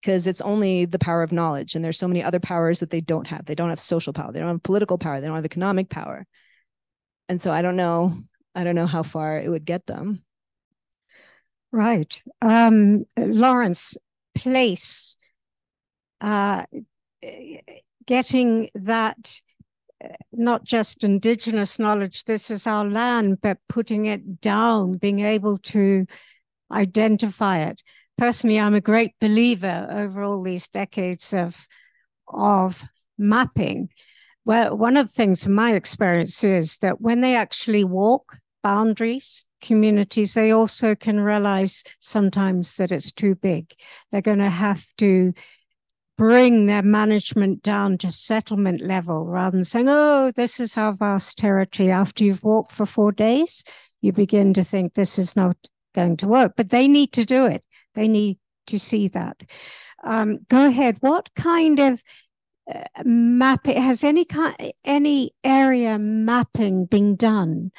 because it's only the power of knowledge. And there's so many other powers that they don't have. They don't have social power. They don't have political power. They don't have economic power. And so I don't know how far it would get them. Right. Lawrence, place, getting that, not just Indigenous knowledge, this is our land, but putting it down, being able to identify it. Personally, I'm a great believer over all these decades of mapping. Well, one of the things in my experience is that when they actually walk boundaries, communities, they also can realize sometimes that it's too big. They're going to have to bring their management down to settlement level rather than saying, oh, this is our vast territory. After you've walked for 4 days, you begin to think this is not going to work. But they need to do it. They need to see that. Go ahead. What kind of mapping, has any area mapping been done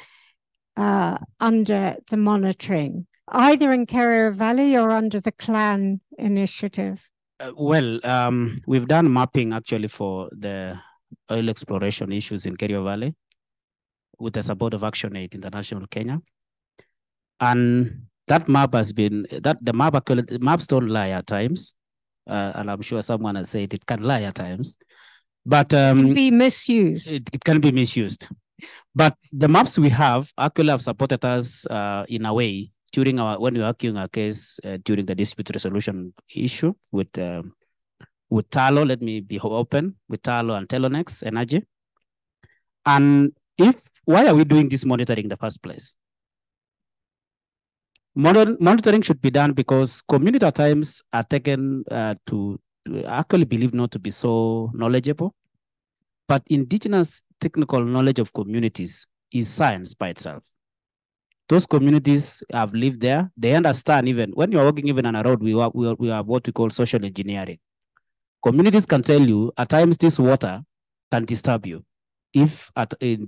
under the monitoring, either in Kerio Valley or under the Clan initiative? We've done mapping actually for the oil exploration issues in Kerio Valley with the support of ActionAid International Kenya. And that map has been, the maps don't lie at times. And I'm sure someone has said it can lie at times. But it can be misused. It can be misused. But the maps we have actually have supported us in a way during when we were arguing our case during the dispute resolution issue with Talo. Let me be open with Talo and Telonex Energy. And why are we doing this monitoring in the first place? Monitoring should be done because community at times are taken to actually believe not to be so knowledgeable. But indigenous technical knowledge of communities is science by itself. Those communities have lived there. They understand even when you're walking even on a road, we have what we call social engineering. Communities can tell you at times this water can disturb you if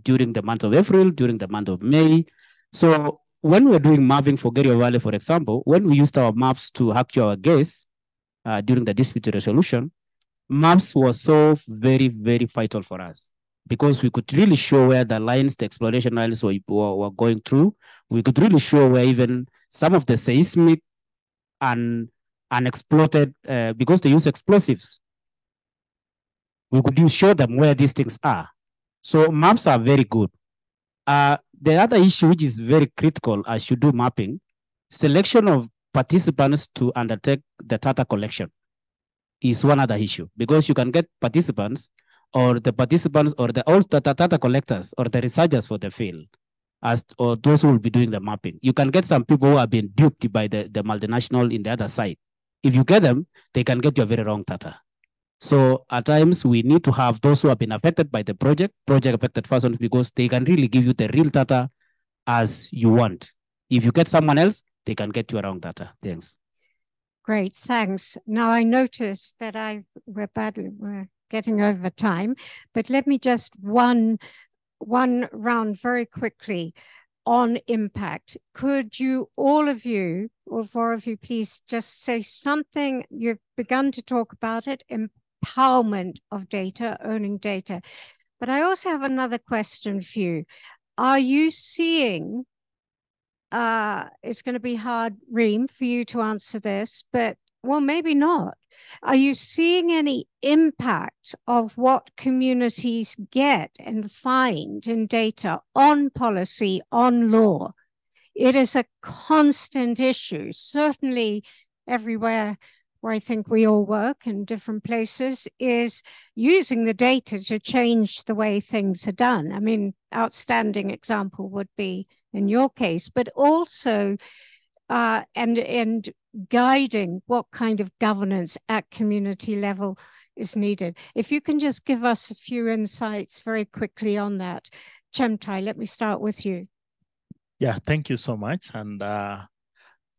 during the month of April, during the month of May. So when we're doing mapping for Kerio Valley, for example, when we used our maps to actually our case during the dispute resolution, maps were so very, very vital for us because we could really show where the lines, the exploration lines were going through. We could really show where even some of the seismic and unexploded, because they use explosives, we could show them where these things are. So maps are very good. The other issue which is very critical as you do mapping, selection of participants to undertake the data collection is one other issue because you can get participants or the data collectors or the researchers for the field or those who will be doing the mapping. You can get some people who have been duped by the multinational in the other side. If you get them, they can get you a very wrong data. So at times we need to have those who have been affected by the project affected persons because they can really give you the real data as you want. If you get someone else, they can get you a wrong data. Thanks. Great, thanks. Now I noticed that we're getting over time, but let me just one round very quickly on impact. Could you, all four of you, please just say something? You've begun to talk about it, empowerment of data, owning data. But I also have another question for you. Are you seeing, it's going to be hard, Reem, for you to answer this, but well, maybe not. Are you seeing any impact of what communities get and find in data on policy, on law? It is a constant issue, certainly everywhere where I think we all work in different places, is using the data to change the way things are done. I mean, outstanding example would be in your case, but also and guiding what kind of governance at community level is needed. If you can just give us a few insights very quickly on that. Chemutai, let me start with you. Yeah, thank you so much. And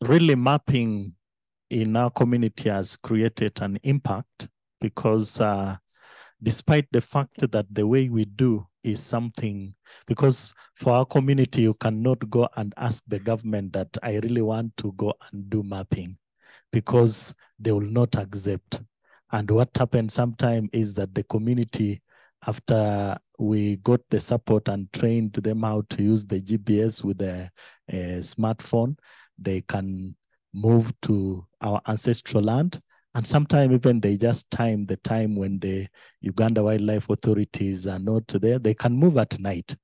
really mapping in our community has created an impact because despite the fact that the way we do is something, because for our community, you cannot go and ask the government that I really want to go and do mapping because they will not accept. And what happens sometimes is that the community, after we got the support and trained them how to use the GPS with a smartphone, they can move to our ancestral land. And sometimes even they just time the time when the Uganda wildlife authorities are not there, they can move at night.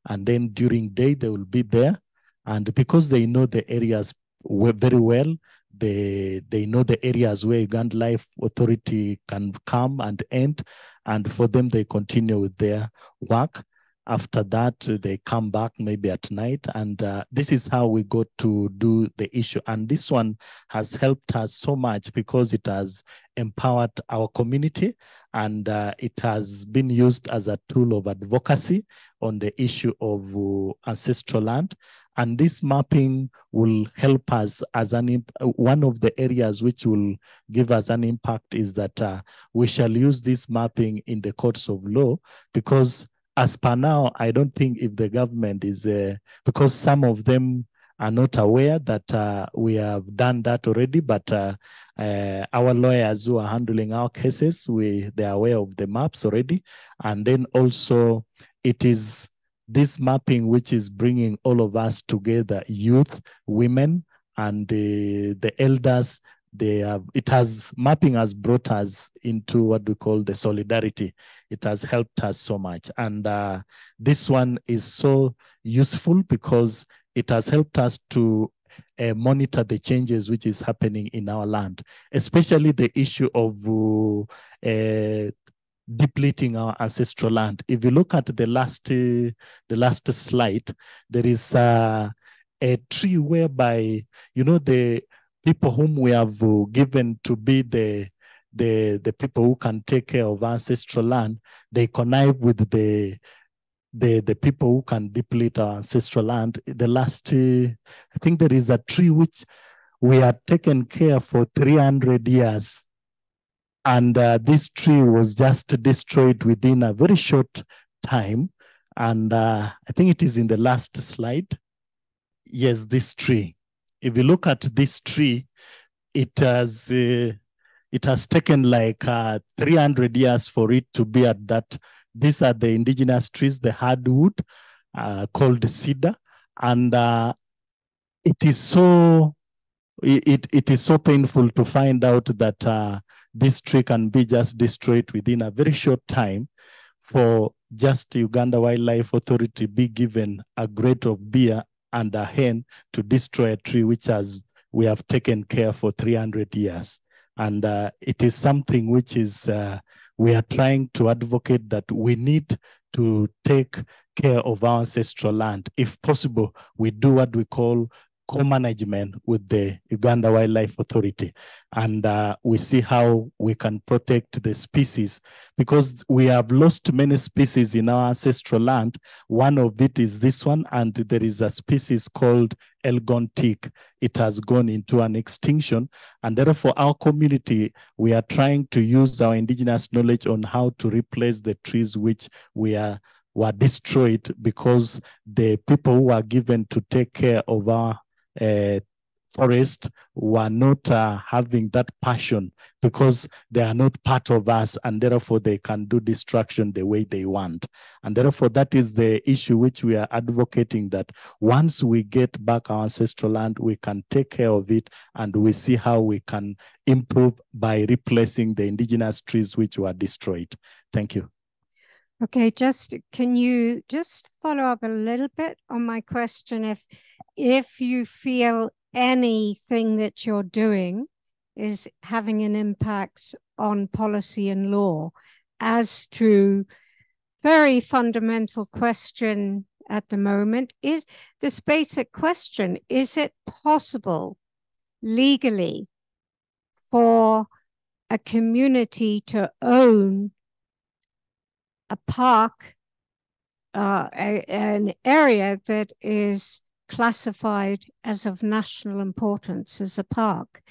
And then during day, they will be there. And because they know the areas very well, they know the areas where Uganda Life Authority can come and end. And for them, they continue with their work. After that, they come back maybe at night. And this is how we got to do the issue. And this one has helped us so much because it has empowered our community. And it has been used as a tool of advocacy on the issue of ancestral land. And this mapping will help us as one of the areas which will give us an impact is that we shall use this mapping in the courts of law because as per now, I don't think if the government is, because some of them are not aware that we have done that already, but our lawyers who are handling our cases, they are aware of the maps already. And then also it is this mapping which is bringing all of us together, youth, women, and the elders. Mapping has brought us into what we call the solidarity. It has helped us so much. And this one is so useful because it has helped us to monitor the changes which is happening in our land, especially the issue of depleting our ancestral land. If you look at the last slide, there is a tree whereby, the people whom we have given to be the people who can take care of ancestral land, they connive with the people who can deplete our ancestral land. I think there is a tree which we had taken care for 300 years. And this tree was just destroyed within a very short time. And I think it is in the last slide. Yes, this tree. If you look at this tree, it has taken like 300 years for it to be at that. These are the indigenous trees, the hardwood called cedar. And it is so painful to find out that this tree can be just destroyed within a very short time for just Uganda Wildlife Authority be given a grate of beer and a hen to destroy a tree which we have taken care for 300 years. And it is something which is, we are trying to advocate that we need to take care of our ancestral land. If possible, we do what we call co-management with the Uganda Wildlife Authority. And we see how we can protect the species, because we have lost many species in our ancestral land. One of it is this one, and there is a species called Elgon tick. It has gone into an extinction, and therefore our community, we are trying to use our indigenous knowledge on how to replace the trees which were destroyed, because the people who are given to take care of our forest were not having that passion, because they are not part of us, and therefore they can do destruction the way they want. And therefore that is the issue which we are advocating, that once we get back our ancestral land, we can take care of it, and we see how we can improve by replacing the indigenous trees which were destroyed. Thank you. Okay, can you just follow up a little bit on my question? If you feel anything that you're doing is having an impact on policy and law, as to very fundamental question at the moment is this basic question: is it possible legally for a community to own a park, an area that is classified as of national importance as a park,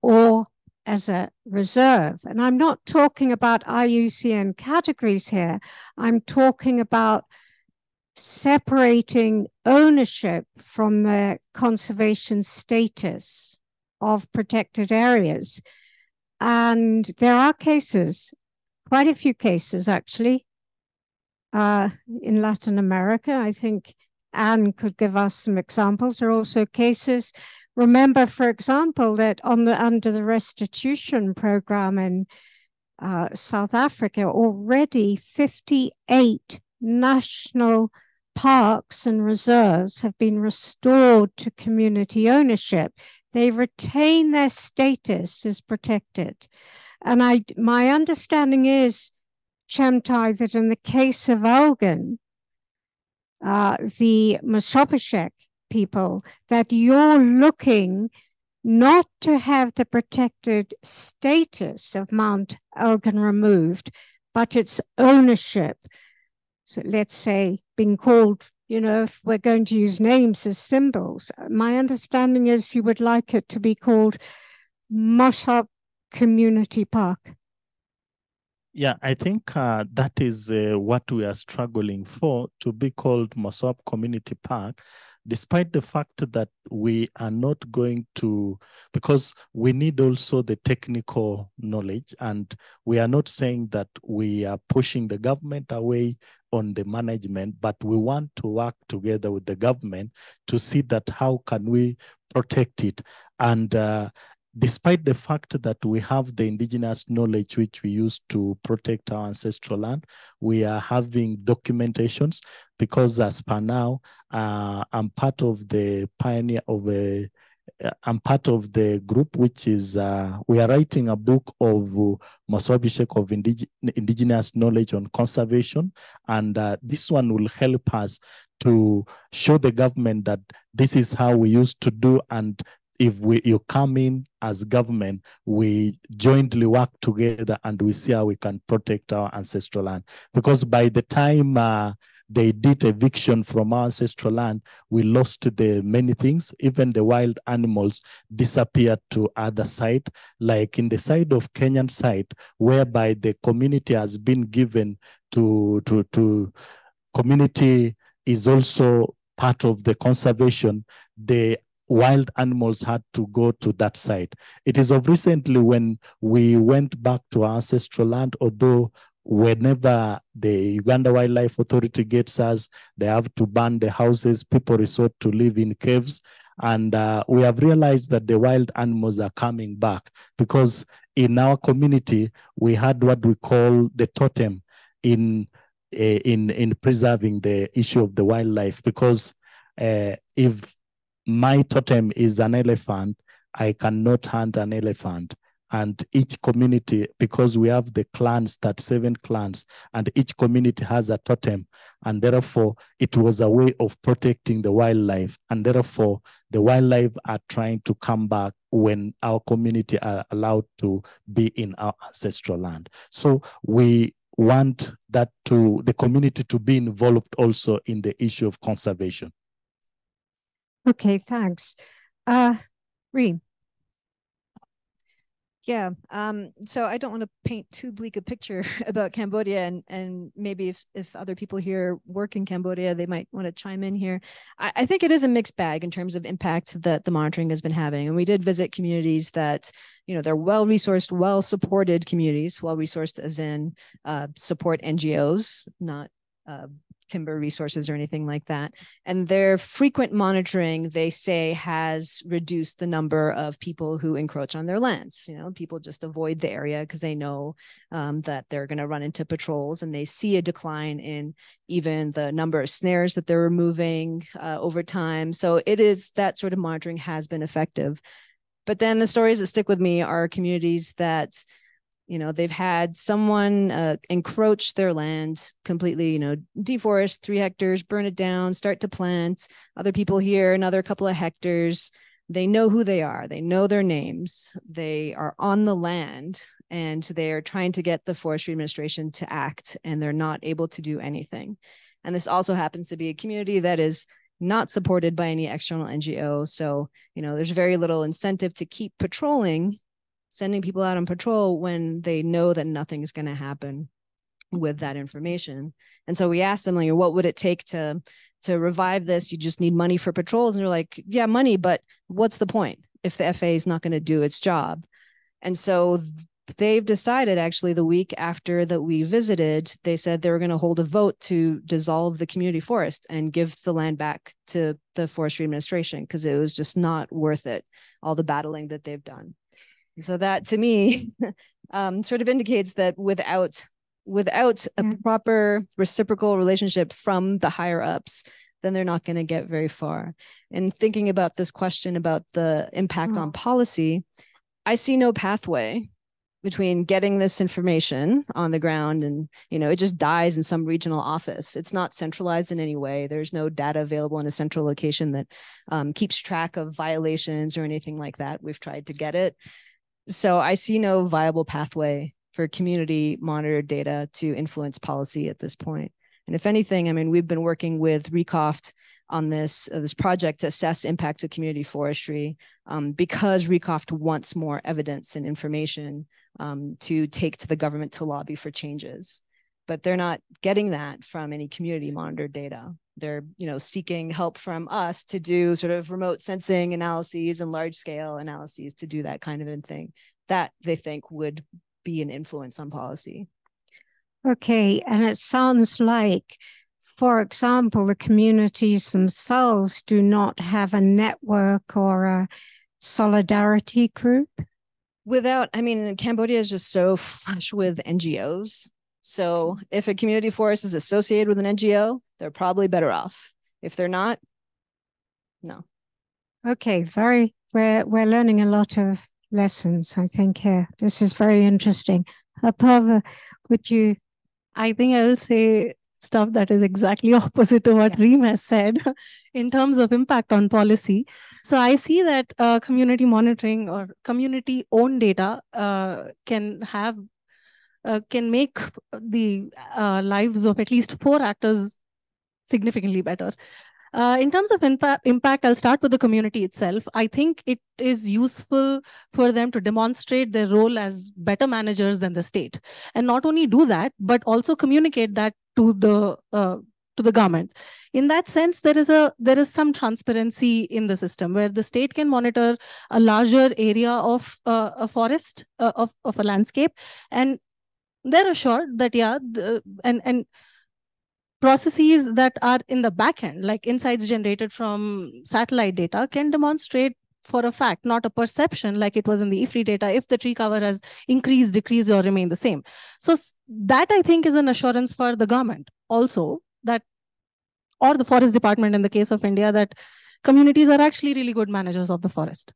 or as a reserve? And I'm not talking about IUCN categories here. I'm talking about separating ownership from the conservation status of protected areas. And there are cases, quite a few cases actually, in Latin America. I think Anne could give us some examples. There are also cases, remember, for example, that under the restitution program in South Africa, already 58 national parks and reserves have been restored to community ownership. They retain their status as protected. And my understanding is, Chemutai, that in the case of Elgon, the Mosop people, that you're looking not to have the protected status of Mount Elgon removed, but its ownership. So let's say being called, if we're going to use names as symbols, my understanding is you would like it to be called Mosop Community Park. Yeah, I think that is what we are struggling for, to be called Mosop Community Park. despite the fact that we are not going to, because we need also the technical knowledge, and we are not saying that we are pushing the government away on the management, but we want to work together with the government to see that how can we protect it. And despite the fact that we have the indigenous knowledge which we use to protect our ancestral land, we are having documentations, because as per now, I'm part of the pioneer of a I'm part of the group which is, we are writing a book of Mosop of indigenous knowledge on conservation. And this one will help us to show the government that this is how we used to do. And if you come in as government, we jointly work together and we see how we can protect our ancestral land. Because by the time they did eviction from our ancestral land, we lost the many things. Even the wild animals disappeared to other side, like in the side of Kenyan side, whereby the community has been given to community is also part of the conservation. The wild animals had to go to that side. It is of recently when we went back to our ancestral land, although whenever the Uganda Wildlife Authority gets us, they have to burn the houses, people resort to live in caves. And we have realized that the wild animals are coming back, because in our community, we had what we call the totem in preserving the issue of the wildlife. Because if my totem is an elephant, I cannot hunt an elephant. And each community, because we have the clans, 37 clans, and each community has a totem, and therefore it was a way of protecting the wildlife, and therefore the wildlife are trying to come back when our community are allowed to be in our ancestral land. So we want that the community to be involved also in the issue of conservation. Okay, thanks. Reem. Yeah, so I don't want to paint too bleak a picture about Cambodia, and maybe if other people here work in Cambodia, they might want to chime in here. I think it is a mixed bag in terms of impact that the monitoring has been having. And we did visit communities that, they're well-resourced, well-supported communities, well-resourced as in support NGOs, not timber resources or anything like that. And their frequent monitoring, they say, has reduced the number of people who encroach on their lands. People just avoid the area because they know that they're going to run into patrols, and they see a decline in even the number of snares that they're removing over time. So it is, that sort of monitoring has been effective. But then the stories that stick with me are communities that they've had someone encroach their land completely, deforest 3 hectares, burn it down, start to plant. Other people here, another couple of hectares. They know who they are. They know their names. They are on the land, and they're trying to get the Forestry Administration to act, and they're not able to do anything. And this also happens to be a community that is not supported by any external NGO. So, there's very little incentive to keep patrolling, sending people out on patrol when they know that nothing is going to happen with that information. And so we asked them, what would it take to revive this? You just need money for patrols. And they're like, yeah, money, but what's the point if the FAA is not going to do its job? And so they've decided, actually, the week after that we visited, they said they were going to hold a vote to dissolve the community forest and give the land back to the Forestry Administration, because it was just not worth it, all the battling that they've done. So that, to me, sort of indicates that without a proper reciprocal relationship from the higher ups, then they're not going to get very far. And thinking about this question about the impact on policy, I see no pathway between getting this information on the ground and, it just dies in some regional office. It's not centralized in any way. There's no data available in a central location that keeps track of violations or anything like that. We've tried to get it. So I see no viable pathway for community monitored data to influence policy at this point. And if anything, we've been working with RECOFT on this project to assess impacts of community forestry because RECOFT wants more evidence and information to take to the government to lobby for changes. But they're not getting that from any community monitored data. they're seeking help from us to do sort of remote sensing analyses and large scale analyses to do that kind of a thing that they think would be an influence on policy. Okay, and it sounds like, for example, the communities themselves do not have a network or a solidarity group. Cambodia is just so flush with NGOs. So if a community forest is associated with an NGO, they're probably better off. If they're not, no. Okay, we're learning a lot of lessons, I think, here. This is very interesting. Apurva, would you? I think I will say stuff that is exactly opposite to what Reem has said in terms of impact on policy. So I see that community monitoring or community-owned data can make the lives of at least 4 actors significantly better. In terms of impact, I'll start with the community itself. I think it is useful for them to demonstrate their role as better managers than the state. And not only do that, but also communicate that to the government. In that sense, there is some transparency in the system where the state can monitor a larger area of a forest, of a landscape. And they're assured that, and processes that are in the back end, like insights generated from satellite data, can demonstrate for a fact, not a perception like it was in the IFRI data, if the tree cover has increased, decreased, or remained the same. So that, I think, is an assurance for the government also, that, or the forest department in the case of India, that communities are actually really good managers of the forest.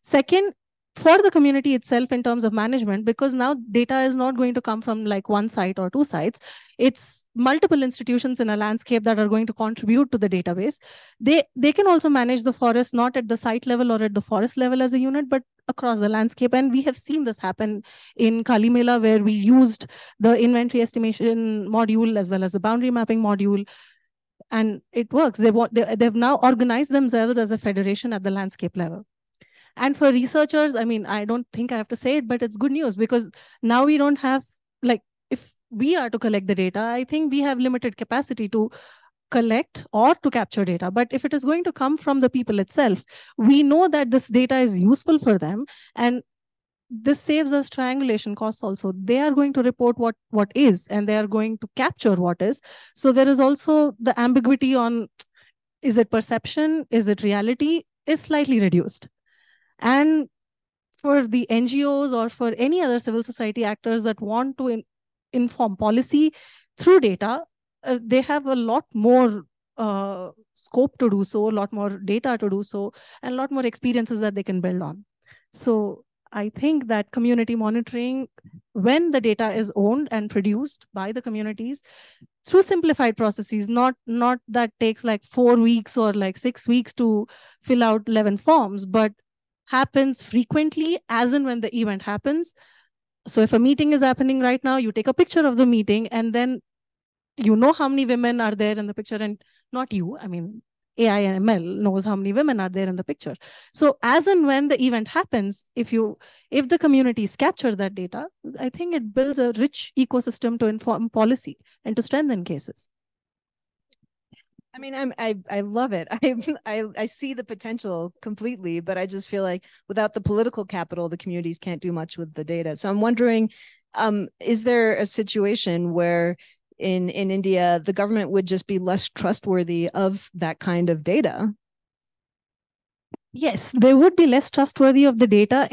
Second, for the community itself in terms of management, because now data is not going to come from like one site or 2 sites, it's multiple institutions in a landscape that are going to contribute to the database. They can also manage the forest, not at the site level or at the forest level as a unit, but across the landscape. And we have seen this happen in Kalimela, where we used the inventory estimation module as well as the boundary mapping module. And it works. They've now organized themselves as a federation at the landscape level. And for researchers, I don't think I have to say it, but it's good news, because now we don't have, like, if we are to collect the data, I think we have limited capacity to collect or to capture data. But if it is going to come from the people itself, we know that this data is useful for them. And this saves us triangulation costs also. They are going to report what is, and they are going to capture what is. So there is also the ambiguity on, is it perception, is it reality, is slightly reduced. And for the NGOs or for any other civil society actors that want to inform policy through data, they have a lot more scope to do so, a lot more data to do so, and a lot more experiences that they can build on. So I think that community monitoring, when the data is owned and produced by the communities through simplified processes, not that takes like 4 weeks or like 6 weeks to fill out 11 forms, but happens frequently as and when the event happens. So if a meeting is happening right now, you take a picture of the meeting, and then you know how many women are there in the picture, and not you, AI and ML knows how many women are there in the picture. So as and when the event happens, if the communities capture that data, I think it builds a rich ecosystem to inform policy and to strengthen cases. I love it. I see the potential completely, but I just feel like without the political capital, the communities can't do much with the data. So I'm wondering, is there a situation where in India, the government would just be less trustworthy of that kind of data? Yes, they would be less trustworthy of the data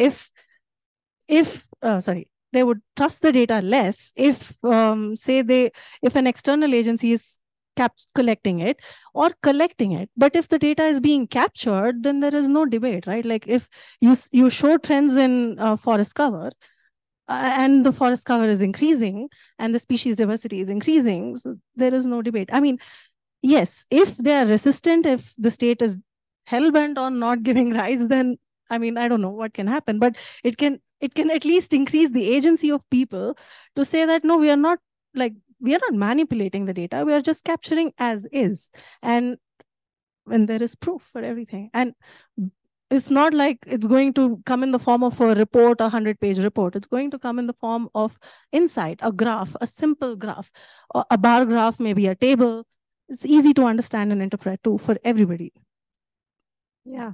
they would trust the data less if, if an external agency is collecting it. But if the data is being captured, then there is no debate, right? Like if you show trends in forest cover, and the forest cover is increasing and the species diversity is increasing, so there is no debate. Yes, if they are resistant, if the state is hell-bent on not giving rights, then I don't know what can happen, but it can at least increase the agency of people to say that, no, we are not manipulating the data, we are just capturing as is. And when there is proof for everything. And it's not like it's going to come in the form of a report, a 100-page report. It's going to come in the form of insight, a graph, a simple graph, or a bar graph, maybe a table. it's easy to understand and interpret too for everybody. Yeah,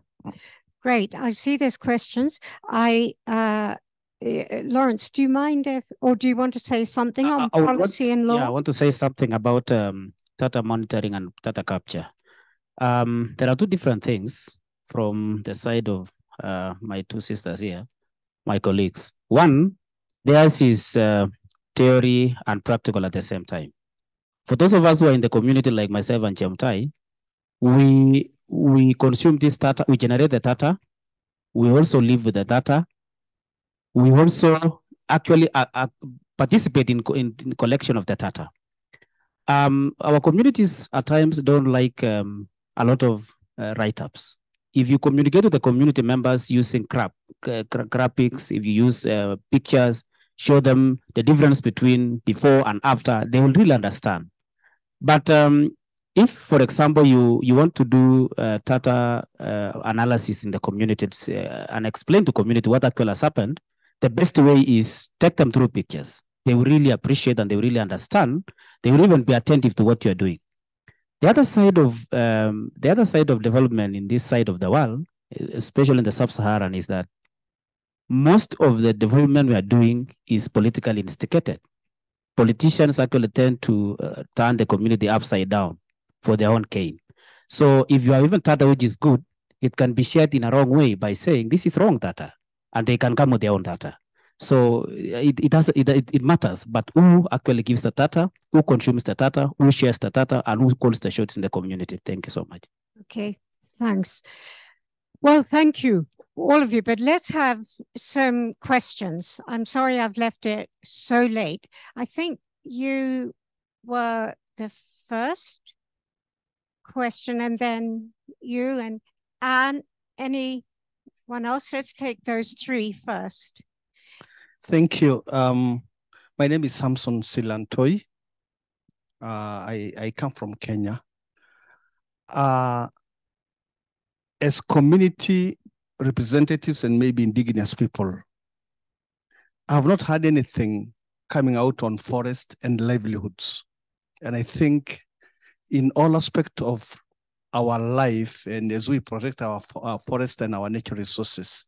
great. I see there's questions. Lawrence, do you mind or do you want to say something on policy and law? Yeah, I want to say something about data monitoring and data capture. There are two different things from the side of my two sisters here, my colleagues. One, theirs is theory and practical at the same time. For those of us who are in the community like myself and Chemutai, we consume this data, we generate the data, we also live with the data, we also actually participate in collection of the data. Our communities at times don't like a lot of write-ups. If you communicate with the community members using graphics, if you use pictures, show them the difference between before and after, they will really understand. But if, for example, you want to do data analysis in the community and explain to community what actually has happened, the best way is take them through pictures. They will really appreciate and they will really understand. They will even be attentive to what you are doing. The other side of development in this side of the world, especially in the sub-Saharan, is that most of the development we are doing is politically instigated. Politicians actually tend to turn the community upside down for their own gain. So if you have even data which is good, it can be shared in a wrong way by saying this is wrong data, and they can come with their own data. So it matters, but who actually gives the data, who consumes the data, who shares the data, and who calls the shots in the community. Thank you so much. Okay, thanks. Well, thank you, all of you, but let's have some questions. I'm sorry I've left it so late. I think you were the first question, and then you and Anne, anyone else? Let's take those three first. Thank you. My name is Samson Silantoi. I come from Kenya. As community representatives and maybe indigenous people, I have not heard anything coming out on forest and livelihoods. And I think in all aspects of our life and as we protect our forest and our natural resources,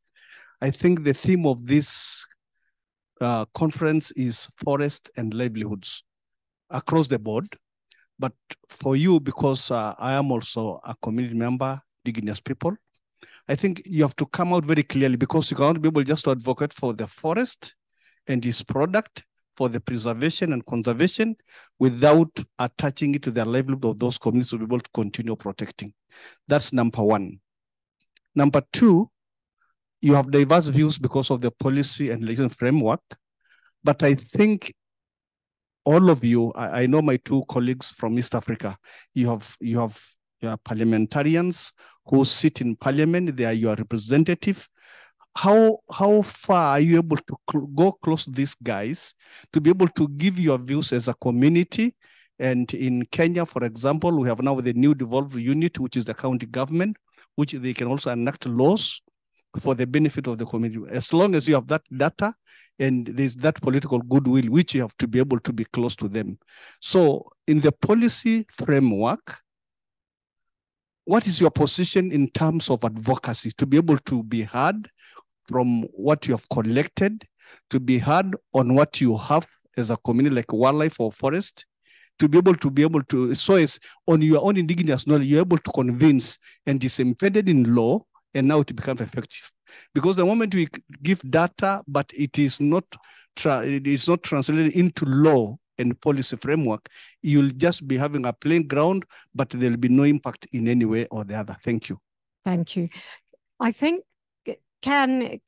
I think the theme of this conference is forest and livelihoods across the board. But for you, because I am also a community member, indigenous people, I think you have to come out very clearly, because you cannot be able just to advocate for the forest and its product for the preservation and conservation without attaching it to the livelihood of those communities to be able to continue protecting. That's number one. Number two, you have diverse views because of the policy and legislation framework, but I think all of you, I know my two colleagues from East Africa, you have parliamentarians who sit in parliament, they are your representative. How far are you able to go close to these guys to be able to give your views as a community? And in Kenya, for example, we have now the new devolved unit, which is the county government, which they can also enact laws for the benefit of the community. As long as you have that data and there's that political goodwill, which you have to be able to be close to them. So in the policy framework, what is your position in terms of advocacy to be able to be heard from what you have collected, to be heard on what you have as a community like wildlife or forest, to be able to, so as on your own indigenous knowledge, you're able to convince and it's embedded in law, and now it becomes effective. Because the moment we give data, but it is not translated into law and policy framework, you'll just be having a plain ground, but there'll be no impact in any way or the other. Thank you. Thank you. I think can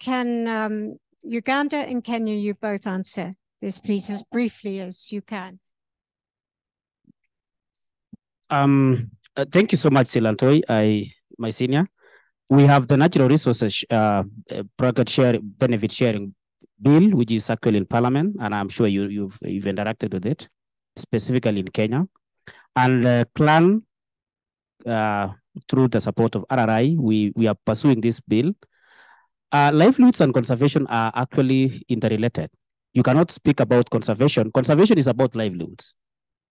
Uganda and Kenya, you both answer this, please, as briefly as you can. Thank you so much, Silantoi, my senior. We have the natural resources benefit sharing bill, which is actually in Parliament, and I'm sure you've interacted with it, specifically in Kenya. And CLAN, through the support of RRI, we are pursuing this bill. Livelihoods and conservation are actually interrelated. You cannot speak about conservation. Conservation is about livelihoods.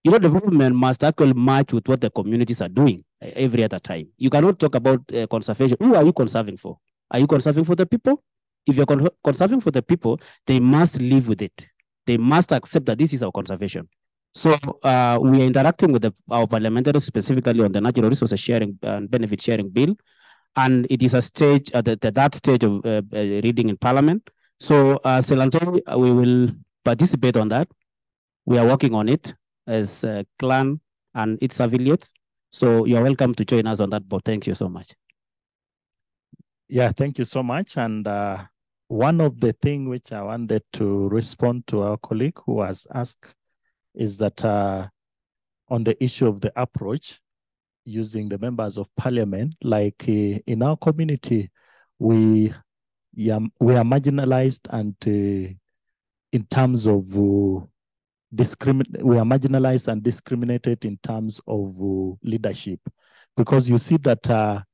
development must actually match with what the communities are doing every other time. You cannot talk about conservation. Who are you conserving for? Are you conserving for the people? If you're conserving for the people, they must live with it. They must accept that this is our conservation. So we are interacting with our parliamentarians specifically on the natural resources sharing and benefit sharing bill. And it is a stage, that stage of reading in Parliament. So Selantori, we will participate on that. We are working on it as a clan and its affiliates. So you're welcome to join us on that board. Thank you so much. Yeah, thank you so much. And one of the things which I wanted to respond to our colleague who has asked is that on the issue of the approach, using the members of parliament, like in our community, we are marginalized, and in terms of we are marginalized and discriminated in terms of leadership, because you see that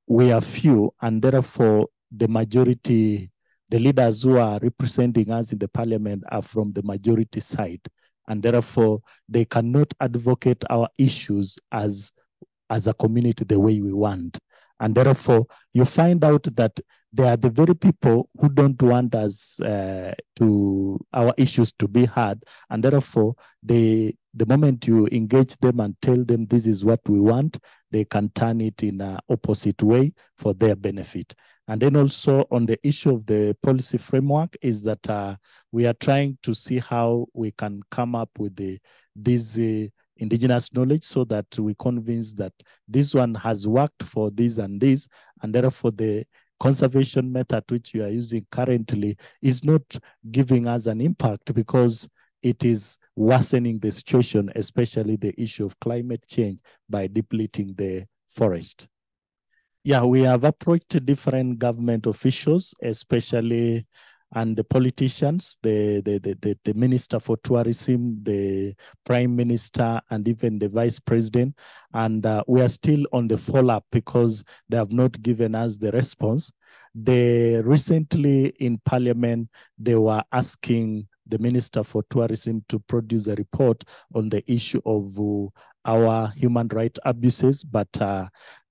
we are few, and therefore the majority, the leaders who are representing us in the parliament are from the majority side, and therefore they cannot advocate our issues as a community the way we want. And therefore, you find out that they are the very people who don't want us our issues to be heard. And therefore, the moment you engage them and tell them this is what we want, they can turn it in an opposite way for their benefit. And then also on the issue of the policy framework is that we are trying to see how we can come up with this indigenous knowledge, so that we convince that this one has worked for this and this, and therefore the conservation method which you are using currently is not giving us an impact, because it is worsening the situation, especially the issue of climate change, by depleting the forest. Yeah, we have approached different government officials, especially and the politicians, the Minister for Tourism, the Prime Minister, and even the Vice President. And we are still on the follow-up because they have not given us the response. Recently in Parliament, they were asking the Minister for Tourism to produce a report on the issue of our human rights abuses, but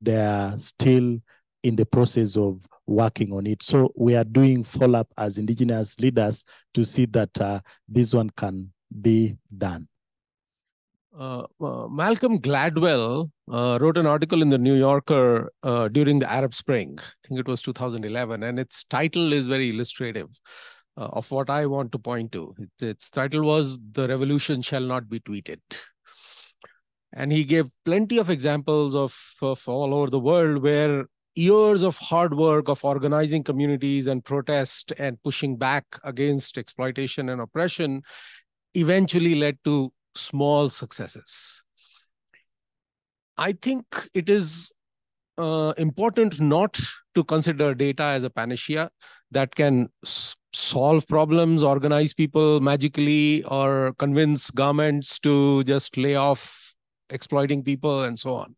they are still in the process of working on it. So we are doing follow-up as Indigenous leaders to see that this one can be done. Malcolm Gladwell wrote an article in the New Yorker during the Arab Spring. I think it was 2011, and its title is very illustrative of what I want to point to. Its title was "The Revolution Shall Not Be Tweeted." And he gave plenty of examples of all over the world where years of hard work of organizing communities and protest and pushing back against exploitation and oppression eventually led to small successes. I think it is important not to consider data as a panacea that can solve problems, organize people magically, or convince governments to just lay off exploiting people and so on.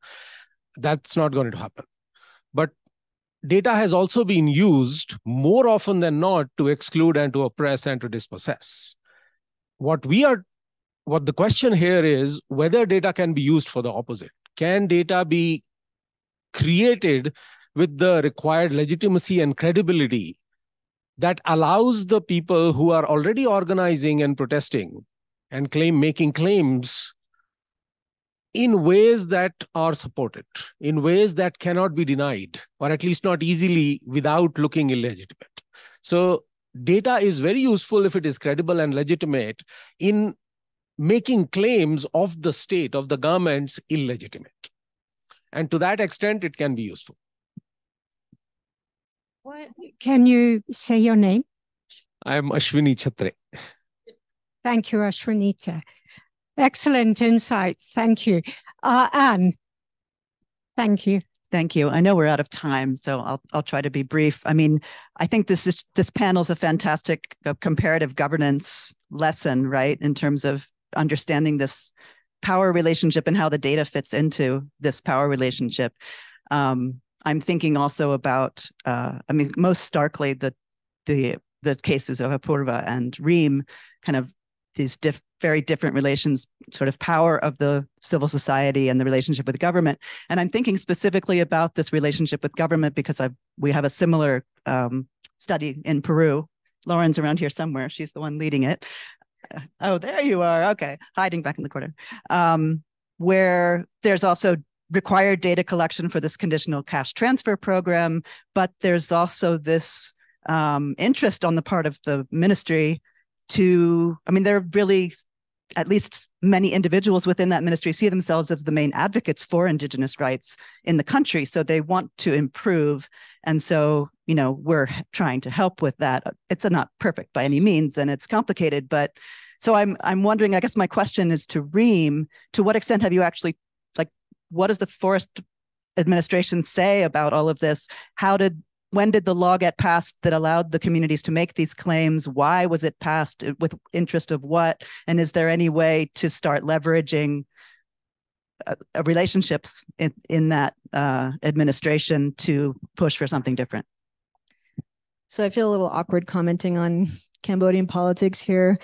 That's not going to happen. But data has also been used more often than not to exclude and to oppress and to dispossess. What the question here is whether data can be used for the opposite. Can data be created with the required legitimacy and credibility that allows the people who are already organizing and protesting and making claims in ways that are supported, in ways that cannot be denied, or at least not easily without looking illegitimate. So data is very useful if it is credible and legitimate in making claims of the state, of the governments, illegitimate. And to that extent, it can be useful. Can you say your name? I'm Ashwini Chhatre. Thank you, Ashwinita. Excellent insight. Thank you. Anne, thank you. Thank you. I know we're out of time, so I'll try to be brief. I mean, I think this panel is a fantastic comparative governance lesson, right, in terms of understanding this power relationship and how the data fits into this power relationship. I'm thinking also about, most starkly, the cases of Apurva and Reem kind of these very different relations, sort of power of the civil society and the relationship with government. And I'm thinking specifically about this relationship with government because we have a similar study in Peru. Lauren's around here somewhere. She's the one leading it. Oh, there you are. Okay, hiding back in the corner. Where there's also required data collection for this conditional cash transfer program, but there's also this interest on the part of the ministry there are really, at least many individuals within that ministry see themselves as the main advocates for Indigenous rights in the country. So they want to improve. And so, we're trying to help with that. It's not perfect by any means, and it's complicated, but so I'm wondering, I guess my question is to Reem, to what extent have you actually, what does the Forest Administration say about all of this? When did the law get passed that allowed the communities to make these claims? Why was it passed? With interest of what? And is there any way to start leveraging relationships in that administration to push for something different? So I feel a little awkward commenting on Cambodian politics here.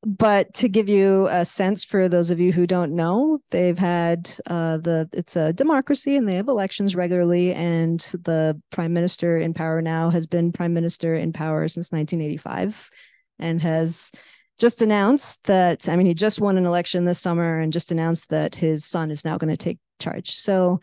But to give you a sense for those of you who don't know, they've had it's a democracy and they have elections regularly, and the prime minister in power now has been prime minister in power since 1985 and has just announced that, he just won an election this summer and just announced that his son is now going to take charge. So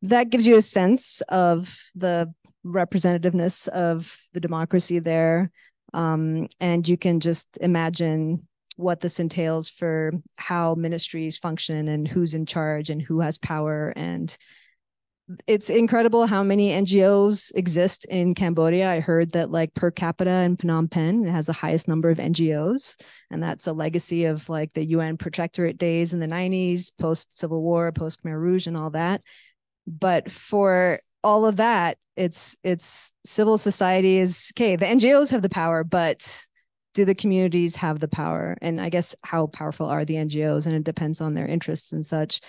that gives you a sense of the representativeness of the democracy there. And you can just imagine what this entails for how ministries function and who's in charge and who has power. And it's incredible how many NGOs exist in Cambodia. I heard that per capita in Phnom Penh, it has the highest number of NGOs. And that's a legacy of the UN Protectorate days in the 90s, post-Civil War, post-Khmer Rouge and all that. But for all of that, it's civil society is, okay, the NGOs have the power, but do the communities have the power? And I guess how powerful are the NGOs? And it depends on their interests and such.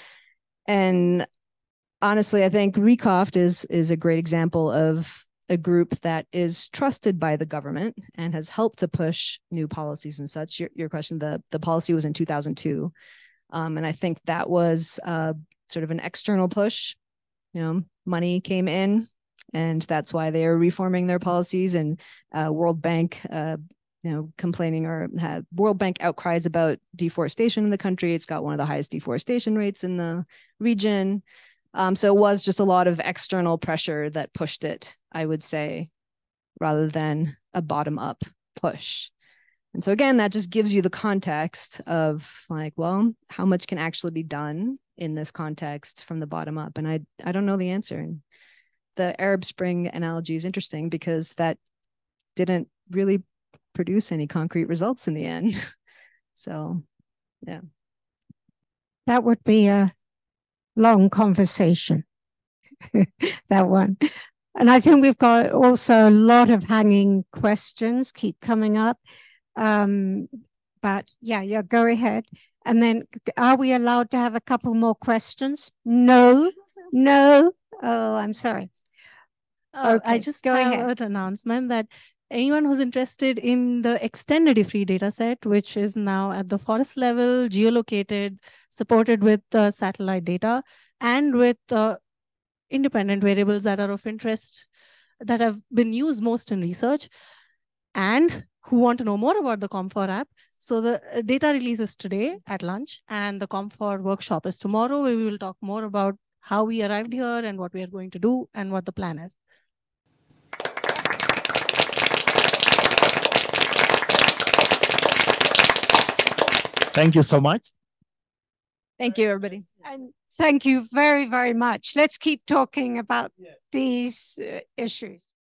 And honestly, I think RECOFT is a great example of a group that is trusted by the government and has helped to push new policies and such. Your question, the policy was in 2002. And I think that was sort of an external push. Money came in, and that's why they are reforming their policies. And World Bank complaining, or had World Bank outcries about deforestation in the country. It's got one of the highest deforestation rates in the region. So it was just a lot of external pressure that pushed it, I would say, rather than a bottom-up push. And so again, that just gives you the context of how much can actually be done in this context from the bottom up? And I don't know the answer. And the Arab Spring analogy is interesting because that didn't really produce any concrete results in the end. So, yeah. That would be a long conversation, that one. And I think we've got also a lot of hanging questions keep coming up. But yeah, go ahead. And then are we allowed to have a couple more questions? No. Oh, I'm sorry. Okay, I just have an announcement that anyone who's interested in the extended free data set, which is now at the forest level, geolocated, supported with satellite data, and with independent variables that are of interest, that have been used most in research, and who want to know more about the CommFor app. So the data release is today at lunch, and the CommFor workshop is tomorrow, where we will talk more about how we arrived here and what we are going to do and what the plan is. Thank you so much. Thank you, everybody. And thank you very, very much. Let's keep talking about these issues.